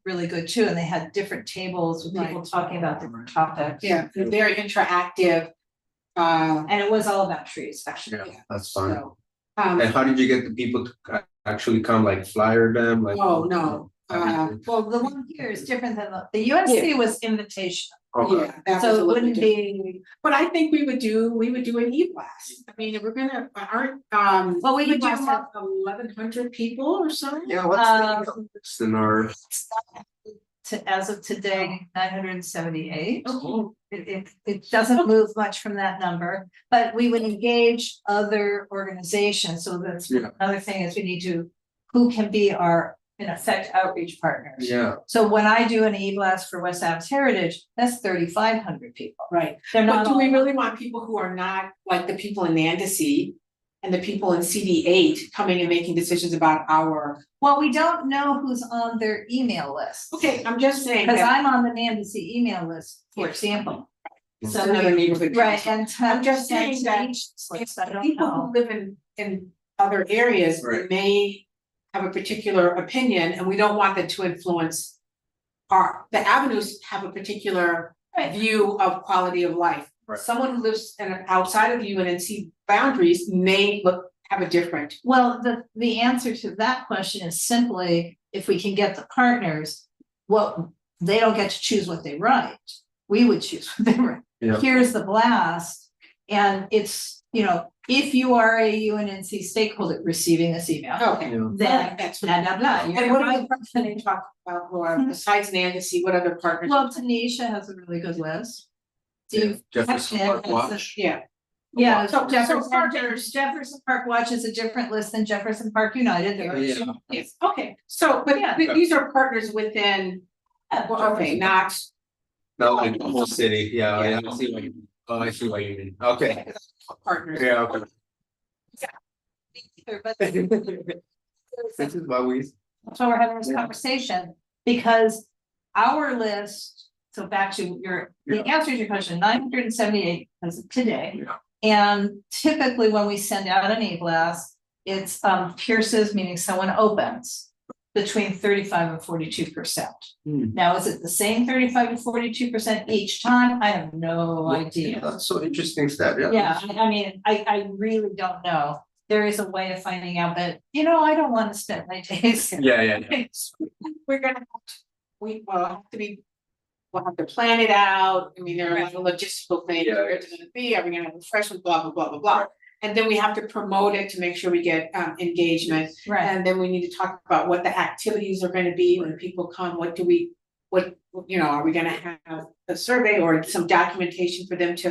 really good too, and they had different tables with people Right. talking about different topics. Yeah, very interactive. And it was all about trees, actually. Yeah, that's fine. So, And how did you get the people to actually come, like flyer them, like? Oh, no. Well, the one here is different than the USC was invitation, Okay. Yeah, that was a so it little wouldn't different. be, But I think we would do an e-blast. I mean, if we're gonna, well, we would do e-blast have 1,100 people or so. Yeah, what's the list in our? as of today, 978. Oh, It doesn't move much from that number, but we would engage other organizations, so that's Yeah. another thing is we need to, who can be our, in effect, outreach partners. Yeah, So when I do an e-blast for West Adams Heritage, that's 3,500 people. right. They're But not do we all, really want people who are not like the people in Nandacy and the people in CD8 coming and making decisions about our? well, we don't know who's on their email list. Okay, I'm just saying Because that. I'm on the Nandacy email list, for Yeah. example. It's So another neighborhood. right, council. and I'm just saying that list, I don't people know. who live in other areas Right. may have a particular opinion, and we don't want that to influence the avenues have a particular Right. view of quality of life. Right. Someone who lives outside of the UNNC boundaries may have a different. Well, the answer to that question is simply, if we can get the partners, they don't get to choose what they write. We would choose what they write. Yeah. Here's the blast, and it's you know, if you are a UNNC stakeholder receiving this email, Okay. Yeah. then That's blah, blah, blah. And what other partners can they talk about, Laura, besides Nancy, what other partners? Well, Tanisha has a really good list. Steve Jefferson Pecknick Park has a- Watch. Yeah, Yeah, So Jefferson Park Watch is a different list than Jefferson Park United. There are Yeah. two. yes, okay, so, but Yeah. these are partners within, okay, not. Not like the whole city, yeah, I see what you mean. Oh, I see what you mean, okay, Partners. yeah, okay. But This is why we. that's why we're having this conversation, because our list, so back to the answer to your question, 978 as of today. Yeah. And typically when we send out an e-blast, it's pierces, meaning someone opens between 35 and 42%. Now, is it the same 35 and 42% each time? I have no idea. That's so interesting stat, yeah. Yeah, I mean, I really don't know. There is a way of finding out, but you know, I don't want to spend my days. Yeah. We're gonna have to, we will have to be, we'll have to plan it out, I mean, there are a lot of logistical things, Yeah. where it's gonna be, are we gonna have refreshments, blah, blah, blah, blah, blah. And then we have to promote it to make sure we get engagement, Right, and then we need to talk about what the activities are gonna be when people come, what, you know, are we gonna have a survey or some documentation for them to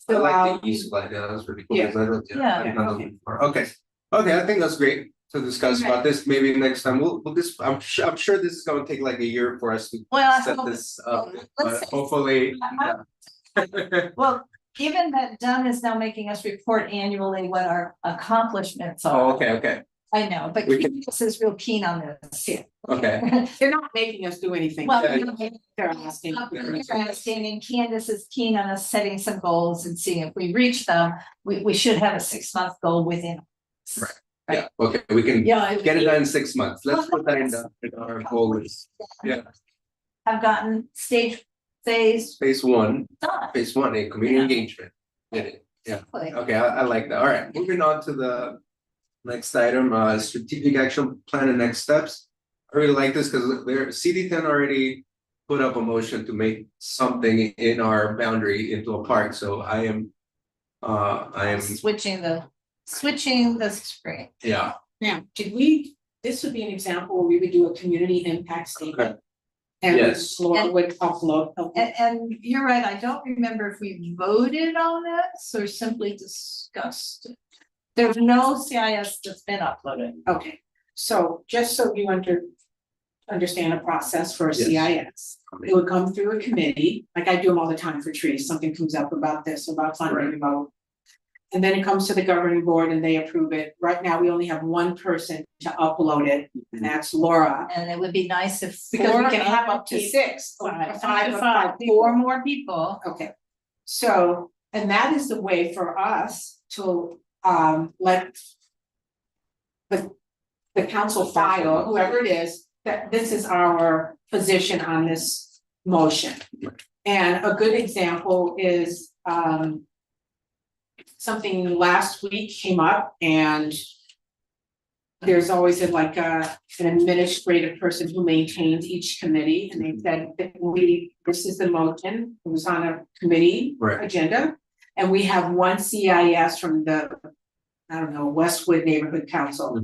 I fill like out? the east flag, yeah, that's really cool. Yeah. 'Cause I don't- Yeah. I've done them before. Okay, I think that's great to discuss about this, maybe next time, we'll this, I'm sure this is gonna take like a year for us to well, I set hope- this up, let's but say- hopefully. well, given that Dunn is now making us report annually what our accomplishments Oh, are. okay, I know, but We can- Candace is real keen on this. Yeah. okay, They're not making us do anything. Well, Yeah. you know, They're asking. and Candace is keen on us setting some goals and seeing if we reach them, we should have a 6-month goal within. Right. yeah, okay, we can Yeah. get it done in 6 months, let's put that in our goal list. Yeah, Have gotten phase phase one, done. a community Yeah. engagement, did it, yeah. Like, Okay, I like that. All right, moving on to the next item, strategic action plan and next steps. I really like this because there, CD10 already put up a motion to make something in our boundary into a park, so I am. Switching the screen. Yeah, Now, this would be an example where we would do a community impact statement. And Yes. Laura would upload. And you're right, I don't remember if we voted on this or simply discussed it. There's no CIS that's been uploaded. Okay, so just so you understand the process for a Yes. CIS. It would come through a committee, like I do them all the time for trees, something comes up about this, about funding, about. And then it comes to the governing board and they approve it. Right now, we only have one person to upload it, and that's Laura. And it would be nice if. Because we four can have other up to people- 6 or Five, five or five, five people. 4 more people. Okay, so, and that is the way for us to let. The council file, whoever it is, that this is our position on this motion. And a good example is something last week came up and. There's always an administrative person who maintains each committee, and they said that this is the motion, it was on a committee Right. agenda. And we have one CIS from the, I don't know, Westwood Neighborhood Council.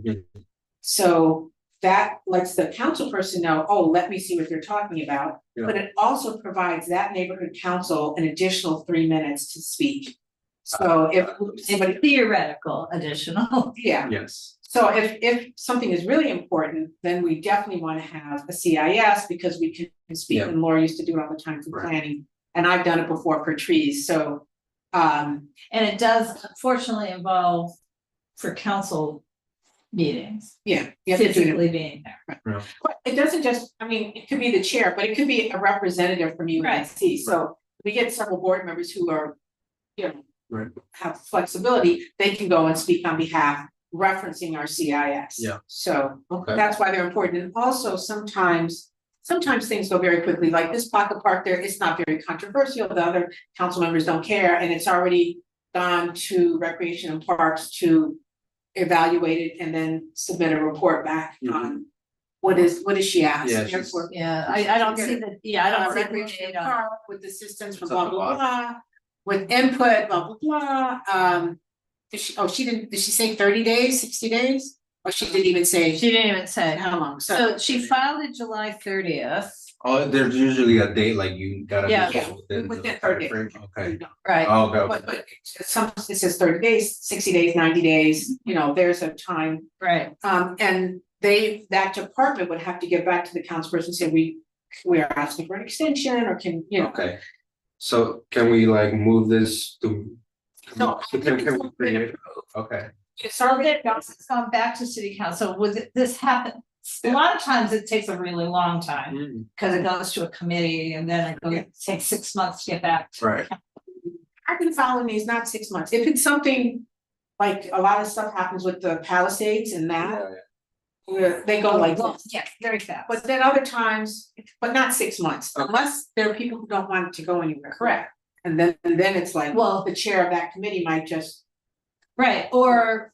So that lets the council person know, oh, let me see what they're talking about. Yeah. But it also provides that neighborhood council an additional 3 minutes to speak. So if somebody, Theoretical additional. yeah. yes, So if something is really important, then we definitely want to have a CIS because we can speak, Yeah. and Laura used to do it all the time for Right. planning. And I've done it before for trees, so And it does unfortunately involve for council meetings, yeah. You have to do it. physically being there. But it doesn't just, I mean, it could be the chair, but it could be a representative from UNC, so we get several board members who are, you know. Right. Have flexibility, they can go and speak on behalf, referencing our CIS. Yeah. So okay, that's why they're important, and also sometimes things go very quickly, like this pocket park there, it's not very controversial, the other council members don't care, and it's already gone to Recreation and Parks to evaluate it and then submit a report back on what is she asked. Yeah, Therefore, Yeah, I don't see the, I don't see the Recreation and data. Park with assistance from It's on blah, the blah, bottom. blah, with input, blah, blah, blah, did she say 30 days, 60 days? Or she didn't even say She didn't even say. how long, So she filed it July 30th, Oh, there's usually a date, like you gotta. do Yeah. this Yeah, within within the 30 timeframe. Okay. right? Oh, okay. But some, it says 30 days, 60 days, 90 days, you know, there's a time. Right. And that department would have to get back to the councilperson and say, we are asking for an extension, or can, you know. Okay. So can we like move this to? No, I think Can it's we create? Okay. It's So already that it's gone back to city council, this happen, a lot of times it takes a really long time, Mm, because it goes to a committee and then it takes 6 months to get back. Right. I've been following these, not 6 months, if it's something, like a lot of stuff happens with the Palisades and that, Yeah, where they go like this. Yeah, very fast. But then other times, but not 6 months, Okay. unless there are people who don't want to go anywhere, correct? And then it's like, well, the chair of that committee might just, Right, or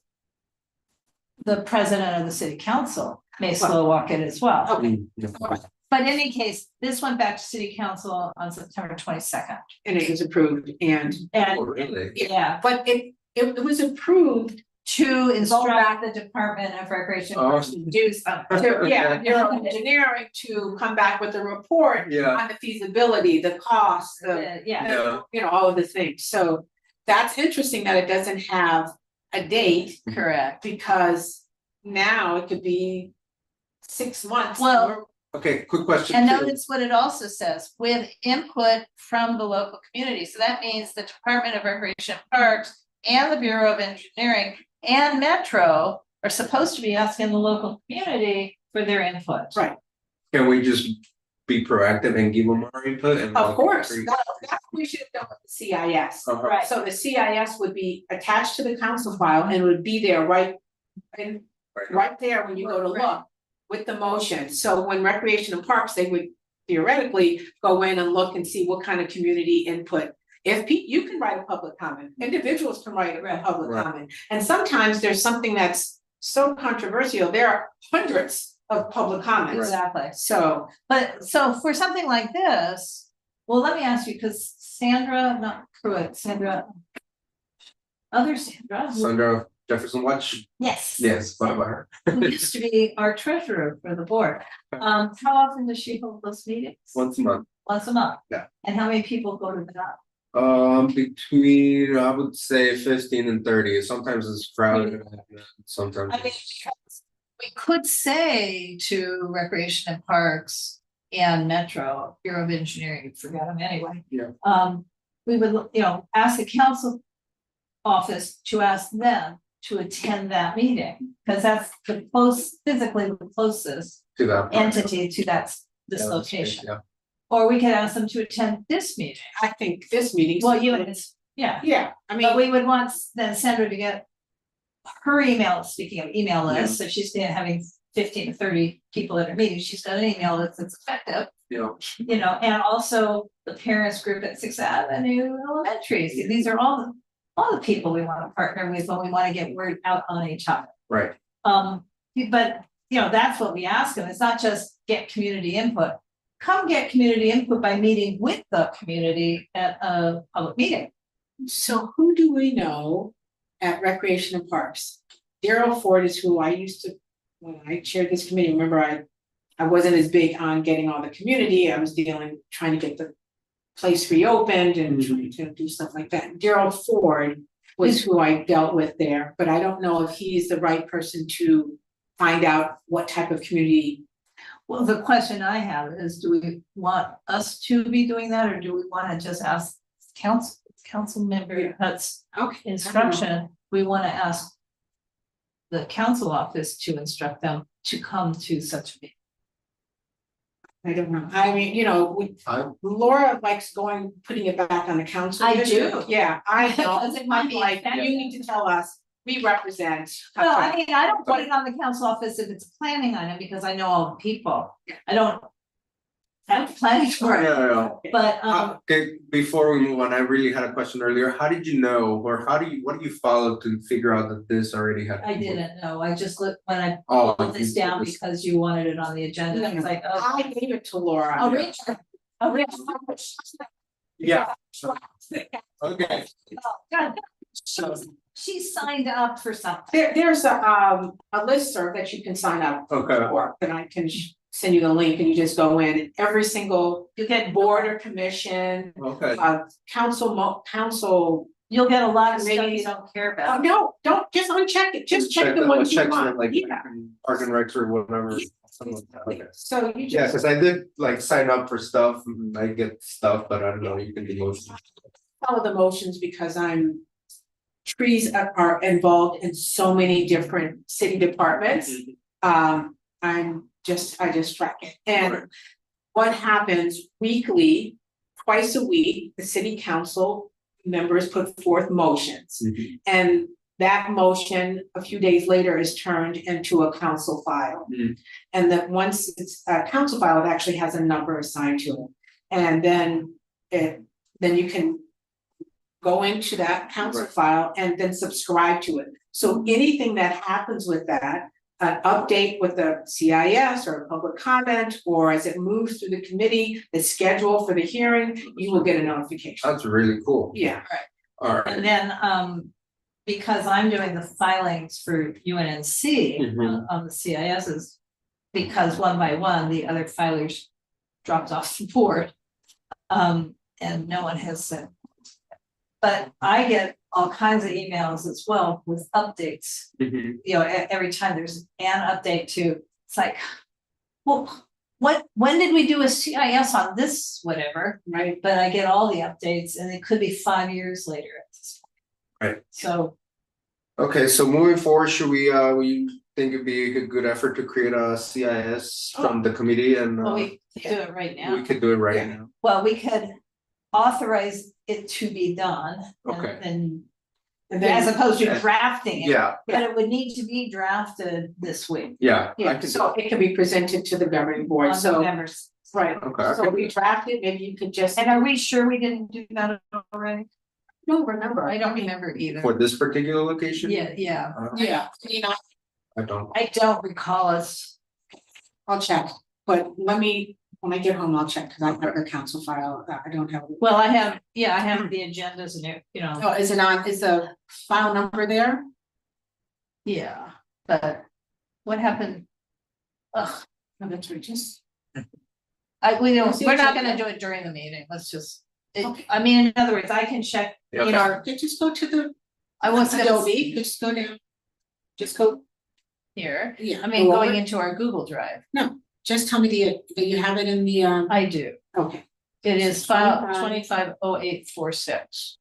the president of the city council may slow walk it as well. okay, Mm, yeah. But in any case, this went back to city council on September 22nd. and it was approved, and, Oh, And really? yeah, but it was approved. to instruct the Department of Recreation Oh. to do something. Yeah, engineering to come back with a report Yeah. on the feasibility, the cost, Yeah, Yeah. you know, all of the things, so that's interesting that it doesn't have a date, correct. because now it could be 6 months. Well, Okay, quick question. and too. notice what it also says, with input from the local community. So that means the Department of Recreation and Parks and the Bureau of Engineering and Metro are supposed to be asking the local community for their input. Right. Can we just be proactive and give them our input and? Of like, course, agree? that's what we should have done with the CIS. Uh-huh. Right. So the CIS would be attached to the council file and would be there right there when you go to look with the motion. So when Recreation and Parks, they would theoretically go in and look and see what kind of community input. If you can write a public comment, individuals can write a public Right. comment, and sometimes there's something that's so controversial, there are hundreds of public comments. Exactly. So, But so for something like this, well, let me ask you, because Sandra, not Pruitt, Sandra. Other Sandra. Sandra Jefferson Watch? Yes. Yes, what about her? Who used to be our treasurer for the board. How often does she hold those meetings? Once a month. Once a month? Yeah. And how many people go to that? Between, I would say 15 and 30, sometimes it's crowded, sometimes. I mean, we could say to Recreation and Parks and Metro, Bureau of Engineering, forgot them anyway. Yeah. We would, ask the council office to ask them to attend that meeting, because that's physically the closest To that. entity to this Yeah, that's location. great, yeah. Or we could ask them to attend this meeting. I think this meeting. Well, yeah, Yeah, I mean. but we would want then Sandra to get her email, speaking of email list, so she's having 15 to 30 people at her meeting, she's got an email that's effective. Yeah. And also the parents group at Sixth Avenue Elementary. See, these are all the people we want to partner with when we want to get word out on each other. Right. But that's what we ask them. It's not just get community input. Come get community input by meeting with the community at a public meeting. So who do we know at Recreation and Parks? Daryl Ford is who I used to, when I chaired this committee, remember I wasn't as big on getting all the community, I was trying to get the place reopened and trying to do stuff like that. Daryl Ford was who I dealt with there, but I don't know if he's the right person to find out what type of community. Well, the question I have is, do we want us to be doing that, or do we want to just ask council member, that's Okay. instruction, we want to ask the council office to instruct them to come to such a meeting? I don't know, I mean, Laura likes putting it back on the council. I do. Yeah, I Because know, it might I'm be like, effective. you need to tell us, we represent. Well, I mean, I don't put it on the council office if it's a planning item, because I know all the people. I don't have planning for it, Yeah. but, Okay, before we move on, I really had a question earlier. How did you know, or what do you follow to figure out that this already had? I didn't know. I just looked when I Oh. put this down because you wanted it on the agenda. It's like, oh, I gave it to Laura. I'll reach. Yeah, okay. Oh, God. So She signed up for something. there's a listserv that you can sign up Okay. for, and I can send you the link and you just go in and every single You get board or commission, Okay. council. You'll get a lot of stuff you Committees. don't care Oh, about. no, don't just uncheck it, just check the ones you checks want. it, like Yeah. Park and Recs or whatever. something like that. Okay. So you Yeah, just, because I did like sign up for stuff, and I get stuff, but I don't know, you can do most. follow the motions because trees are involved in so many different city departments. I just track it, and what happens weekly, twice a week, the city council members put forth motions. And that motion, a few days later, is turned into a council file. And that once it's a council file, it actually has a number assigned to it. And then you can go into that council Right. file and then subscribe to it. So anything that happens with that, an update with the CIS or a public comment, or as it moves through the committee, the schedule for the hearing, you will get a notification. That's really cool. Yeah. All right. And then, because I'm doing the filings for UNNC on the CISs, because one by one, the other filers dropped off the board. And no one has said. But I get all kinds of emails as well with updates. You know, every time there's an update to, it's like, well, when did we do a CIS on this, whatever, Right. but I get all the updates and it could be 5 years later. Right. So, Okay, so moving forward, should we think it'd be a good effort to create a CIS from the committee and well, we could do it right now. we could do it right Yeah. now. Well, we could authorize it to be done. Okay. And And as then, opposed to drafting it. Yeah, But it would need to be drafted this week. yeah. I yeah, can so it can be presented to the governing board, On so, November. right, Okay. so we draft it, maybe you could just, And are we sure we didn't do that already? no, remember, I don't remember either. For this particular location? Yeah, Yeah, I don't. I don't recall us. I'll check, but let me, when I get home, I'll check, because I have the council file, I don't have. Well, I have the agendas and it, you know, Oh, is the file number there? yeah, but what happened? Ugh, No, that's right, just, we're not gonna do it during the meeting, let's just. Okay. I mean, in other words, I can check, Yeah, you know, just go to the I was gonna Adobe, just go down. Just go, here, yeah. I mean, go going over. into our Google Drive. Just tell me that you have it in the, I do. okay, It is file 25. 250846.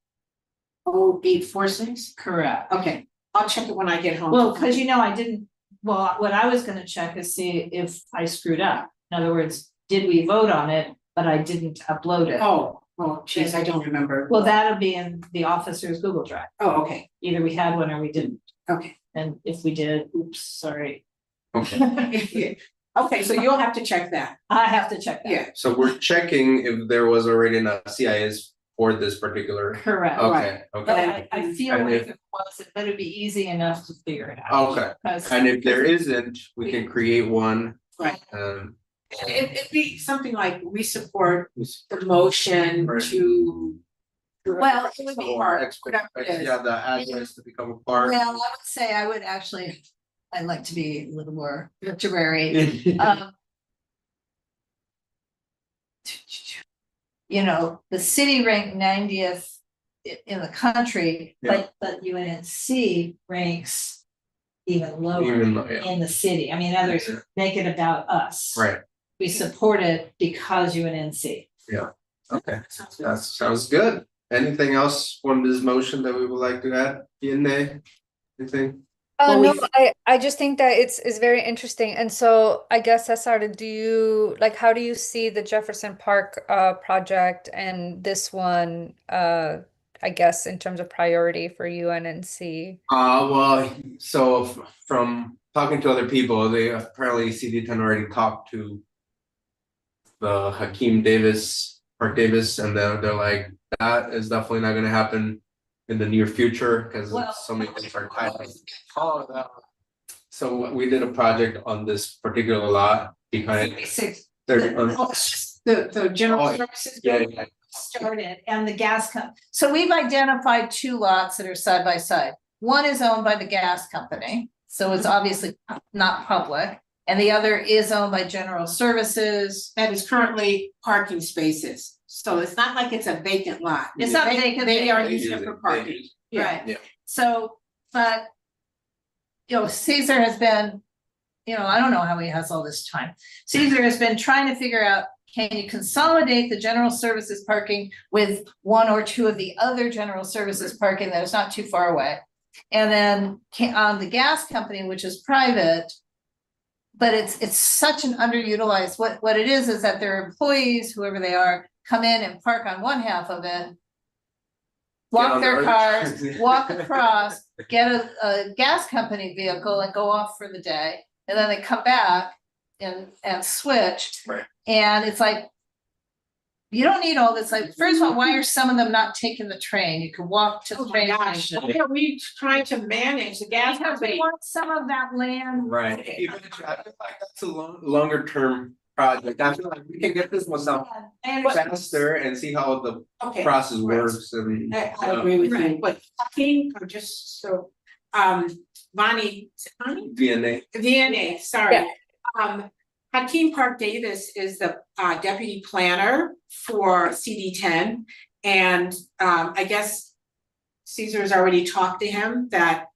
0846, Correct. okay, I'll check it when I get home. Well, because I didn't, well, what I was gonna check is see if I screwed up. In other words, did we vote on it, but I didn't upload it? Geez, I don't remember. Well, that'll be in the officer's Google Drive. Oh, okay, Either we had one or we didn't. okay. And if we did, oops, sorry. Okay. Okay, so you'll have to check that, I have to check that. yeah, So we're checking if there was already a CIS for this particular. Correct. Okay, But okay. I feel And like if- it wasn't, but it'd be easy enough to figure it out. Okay, Because and if there isn't, we can create one. right. Um, It'd be something like, we support the motion Right. to. Well, it would be Or Or whatever it is. yeah, the address to become a part. Well, I would say I'd like to be a little more literary. You know, the city ranked 90th in the country, but UNNC ranks even lower Even though, yeah. in the city. I mean, others make it about us. Right, We support it because UNNC. okay, that sounds good. Anything else from this motion that we would like to add? DNA? Anything? Well, No, we- I just think that it's very interesting. And so I guess Cesar, how do you see the Jefferson Park project and this one I guess in terms of priority for UNNC? Well, so from talking to other people, they apparently CD10 already talked to the Hakeem Davis, Park Davis, and they're like, that is definitely not gonna happen in the near future, because Well- so many things are tied up. Oh, no. So we did a project on this particular lot behind 36. 30. the general Oh, services. Yeah, building? yeah. Started and the so we've identified two lots that are side by side. One is owned by the gas company, so it's obviously not public. And the other is owned by General Services. That is currently parking spaces, so it's not like it's a vacant lot. It's not They- vacant, They are They using use it for They parking. use Yeah. Right. Yeah. So, but, Caesar has been, I don't know how he has all this time. Caesar has been trying to figure out, can you consolidate the general services parking with one or two of the other general services parking that is not too far away? And then on the gas company, which is private, but it's such an underutilized, what it is that their employees, whoever they are, come in and park on one half of it. Walk on their the cars, other. walk across, get a gas company vehicle and go off for the day. And then they come back and switch. Right. And it's like, you don't need all this, like, first of all, why are some of them not taking the train? You can walk to the Oh my train gosh, station. why are we trying to manage the gas Because we company? want some of that land. Right. Eventually, I feel like that's a longer term project. I feel like we can get this one done And faster and see how the okay, process right. works and. I agree with you, Right. but Hakeem, or just so, Bonnie, is it Bonnie? DNA. VNA, sorry. Hakeem Park Davis is the deputy planner for CD10. And I guess Caesar's already talked to him that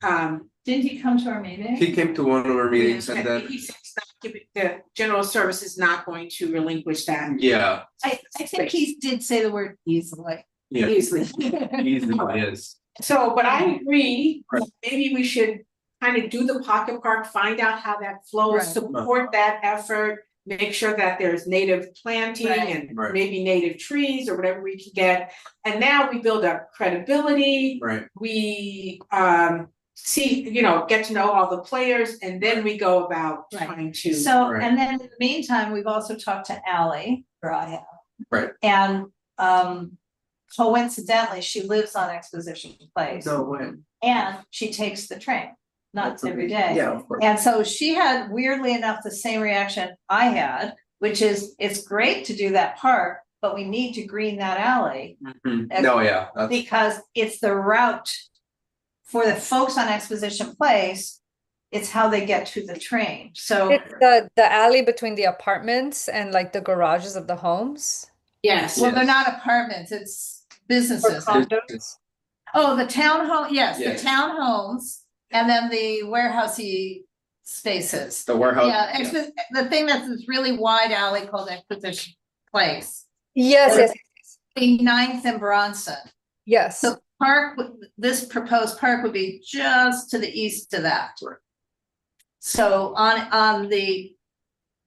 Didn't he come to our meeting? He came to one of our meetings and then, he said he's not giving, the general service is not going to relinquish that yeah, I think he did say the word easily. yeah, easily. easily is. So, but I agree, Right. maybe we should kind of do the pocket park, find out how that flows, Right. support that effort. Make sure that there's native planting Right. and Right. maybe native trees or whatever we can get. And now we build up credibility, Right, we see, get to know all the players, and then we go about Right. trying to. So, Right. and then in the meantime, we've also talked to Ally, or I have. Right. And coincidentally, she lives on Exposition Place. no way. And she takes the train, not every day. Yeah, of course. And so she had, weirdly enough, the same reaction I had, which is, it's great to do that park, but we need to green that alley. Mhm. No, yeah, that's, Because it's the route for the folks on Exposition Place, it's how they get to the train, so. It's the alley between the apartments and like the garages of the homes Yes. Well, they're Yes. not apartments, it's or businesses. condos. Oh, the townhome, yes, the Yes. townhomes, and then the warehousey spaces. the warehouse. Yeah, the thing that's this really wide alley called Exposition Place, Yes, yes, the 9th and Bronson. yes. So park, this proposed park would be just to the east of that. Right. So on the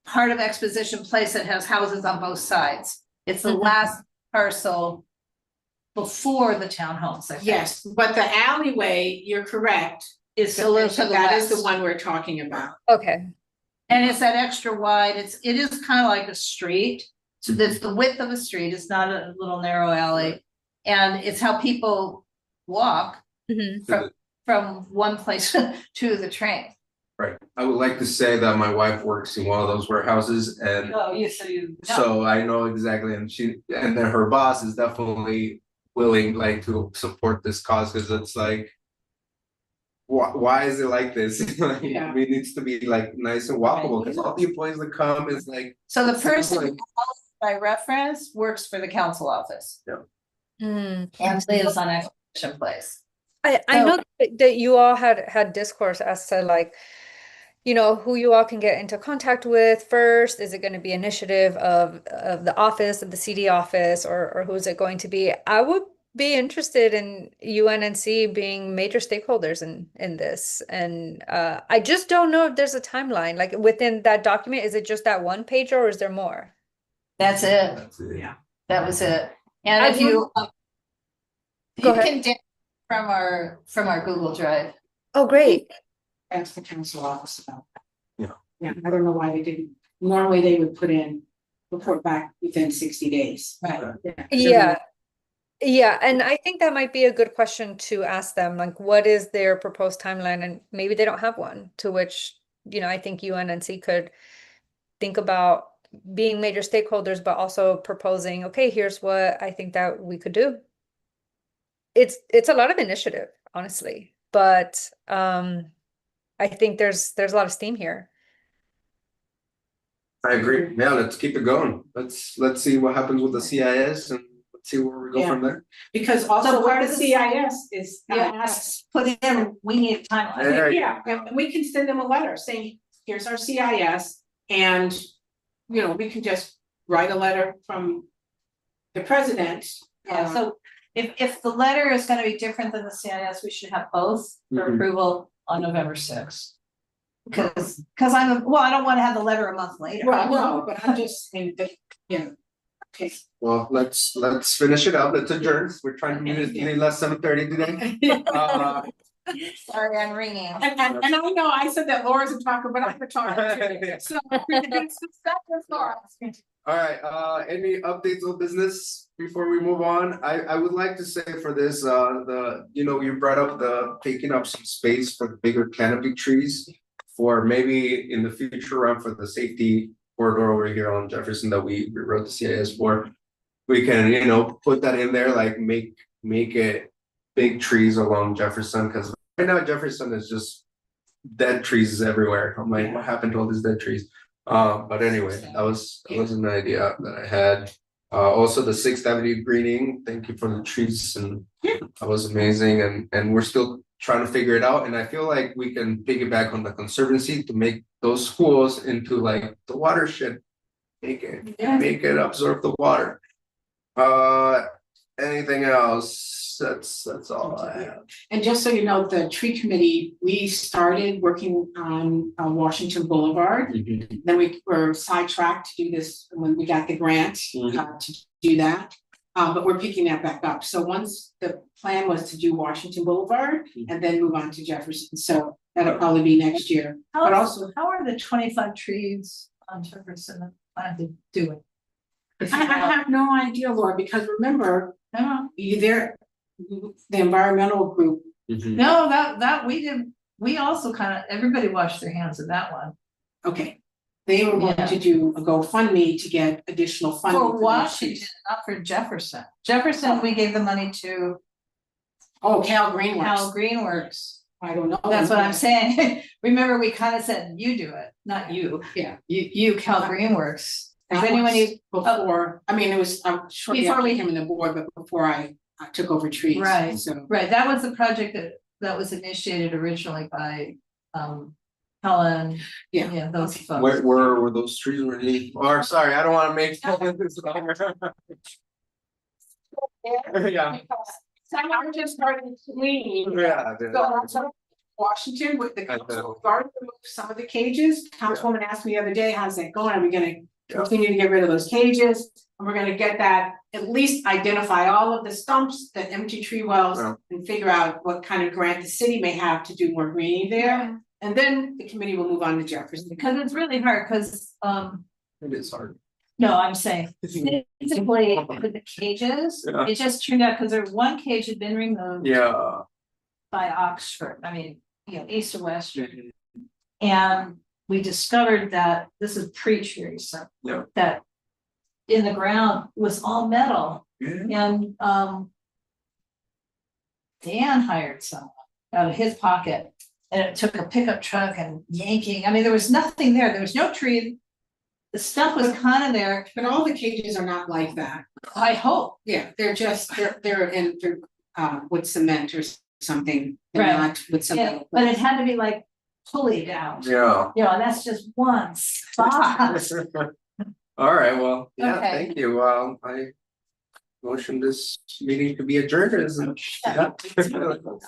part of Exposition Place that has houses on both sides, it's the Mhm. last parcel before the townhomes, I think. Yes, but the alleyway, you're correct. It's a little to the That is the west. one we're talking about. Okay. And it's that extra wide, it is kind of like a street, so it's the width of a street, it's not a little narrow alley. And it's how people walk Mhm. from one place to the train. Right, I would like to say that my wife works in one of those warehouses and Oh, yes, so you. so I know exactly, and and then her boss is definitely willing like to support this cause, cause it's like. Why is it like this? Like, Yeah. it needs to be like nice and walkable, cause all the employees that come is like, So the It sounds person by reference works for the council office Mm. and lives on Exposition Place. I know that you all had discourse as to like, who you all can get into contact with first. Is it going to be initiative of the office, of the CD office, or who's it going to be? I would be interested in UNNC being major stakeholders in this. And I just don't know if there's a timeline. Like within that document, is it just that one page or is there more? That's it. that's it. Yeah. That was it. And I if you. Go You ahead. can download from our Google Drive. Oh, great. Ask the council office about that. Yeah. Yeah, I don't know why they didn't. Normally they would report back within 60 days. Right. Yeah. Yeah, and I think that might be a good question to ask them, like what is their proposed timeline? And maybe they don't have one, to which, I think UNNC could think about being major stakeholders, but also proposing, okay, here's what I think that we could do. It's a lot of initiative, honestly, but I think there's a lot of steam here. I agree. Yeah, let's keep it going. Let's see what happens with the CIS and let's see where we go from there. Because also So part part of of the CIS is Yes, put in, we need a timeline. There you Yeah, and we can send them a letter saying, here's our CIS, and, you know, we can just write a letter from the president. Yeah, so if the letter is gonna be different than the CIS, we should have both for Mhm. approval on November sixth. Cause I don't wanna have the letter a month later. Well, no, but I'm just saying that, yeah. Okay. Well, let's finish it up. Let's adjourn. We're trying to meet at any less 7:30 today. Sorry, I'm ringing. And I know I said that Laura's a talker, but I'm a talker too. So we can do some stuff with Laura. All right, any updates on business before we move on? I would like to say for this, you brought up the taking up some space for the bigger canopy trees. For maybe in the future run for the safety corridor over here on Jefferson that we wrote the CIS for. We can, put that in there, like make it big trees along Jefferson, because right now Jefferson is just dead trees everywhere. I'm like, what happened to all these dead trees? But anyway, that was an idea that I had. Also the 6th Avenue greening, thank you for the trees, and that was amazing, and we're still trying to figure it out, and I feel like we can piggyback on the conservancy to make those schools into like the watershed, make it absorb the water. Anything else? That's all I have. And just so you know, the tree committee, we started working on Washington Boulevard. Then we were sidetracked to do this when we got the grant to do that. But we're picking that back up. So once the plan was to do Washington Boulevard and then move on to Jefferson. So that'll probably be next year. But also, How are the 25 trees on Jefferson plan to do it? I have no idea, Laura, because remember, No, the environmental group. no, that we did, we also everybody washed their hands in that one. Okay. They were going to do a GoFundMe to get additional funding. For those Washington, trees. not for Jefferson. Jefferson, we gave the money to Oh, Cal Greenworks. Cal Greenworks. I don't know. That's what I'm saying. Remember, we said, you do it, not you. Yeah. You Cal Greenworks. If That anyone was you, before, I mean, it was shortly Before after we- we came in the board, but before I took over trees. Right. So, right, that was the project that was initiated originally by Helen. Yeah. Those folks. Where were those trees already? Or sorry, I don't want to make. Yeah. I'm just starting to clean. Yeah. So that's Washington with the council garden removed some of the cages. Councilwoman asked me the other day, how's that going? Are we gonna continue to get rid of those cages? And we're gonna get that, at least identify all of the stumps, the empty tree wells, and figure out what kind of grant the city may have to do more greening there. And then the committee will move on to Jefferson. Because it's really hard, because It is hard. no, I'm saying physically with the cages, it just turned out, because there's one cage had been removed Yeah. by Oxford, east or west. And we discovered that this is pre-tree, so that in the ground was all metal. And Dan hired someone out of his pocket, and it took a pickup truck and yanking. I mean, there was nothing there. There was no tree. The stuff was kind of there. But all the cages are not like that. I hope. Yeah, they're just, they're with cement or something. They're Right. not with Yeah, something. but it had to be like pulleyed out. Yeah. And that's just one spot. All right, well, yeah, Okay. thank you. I motion this meeting to be adjourned.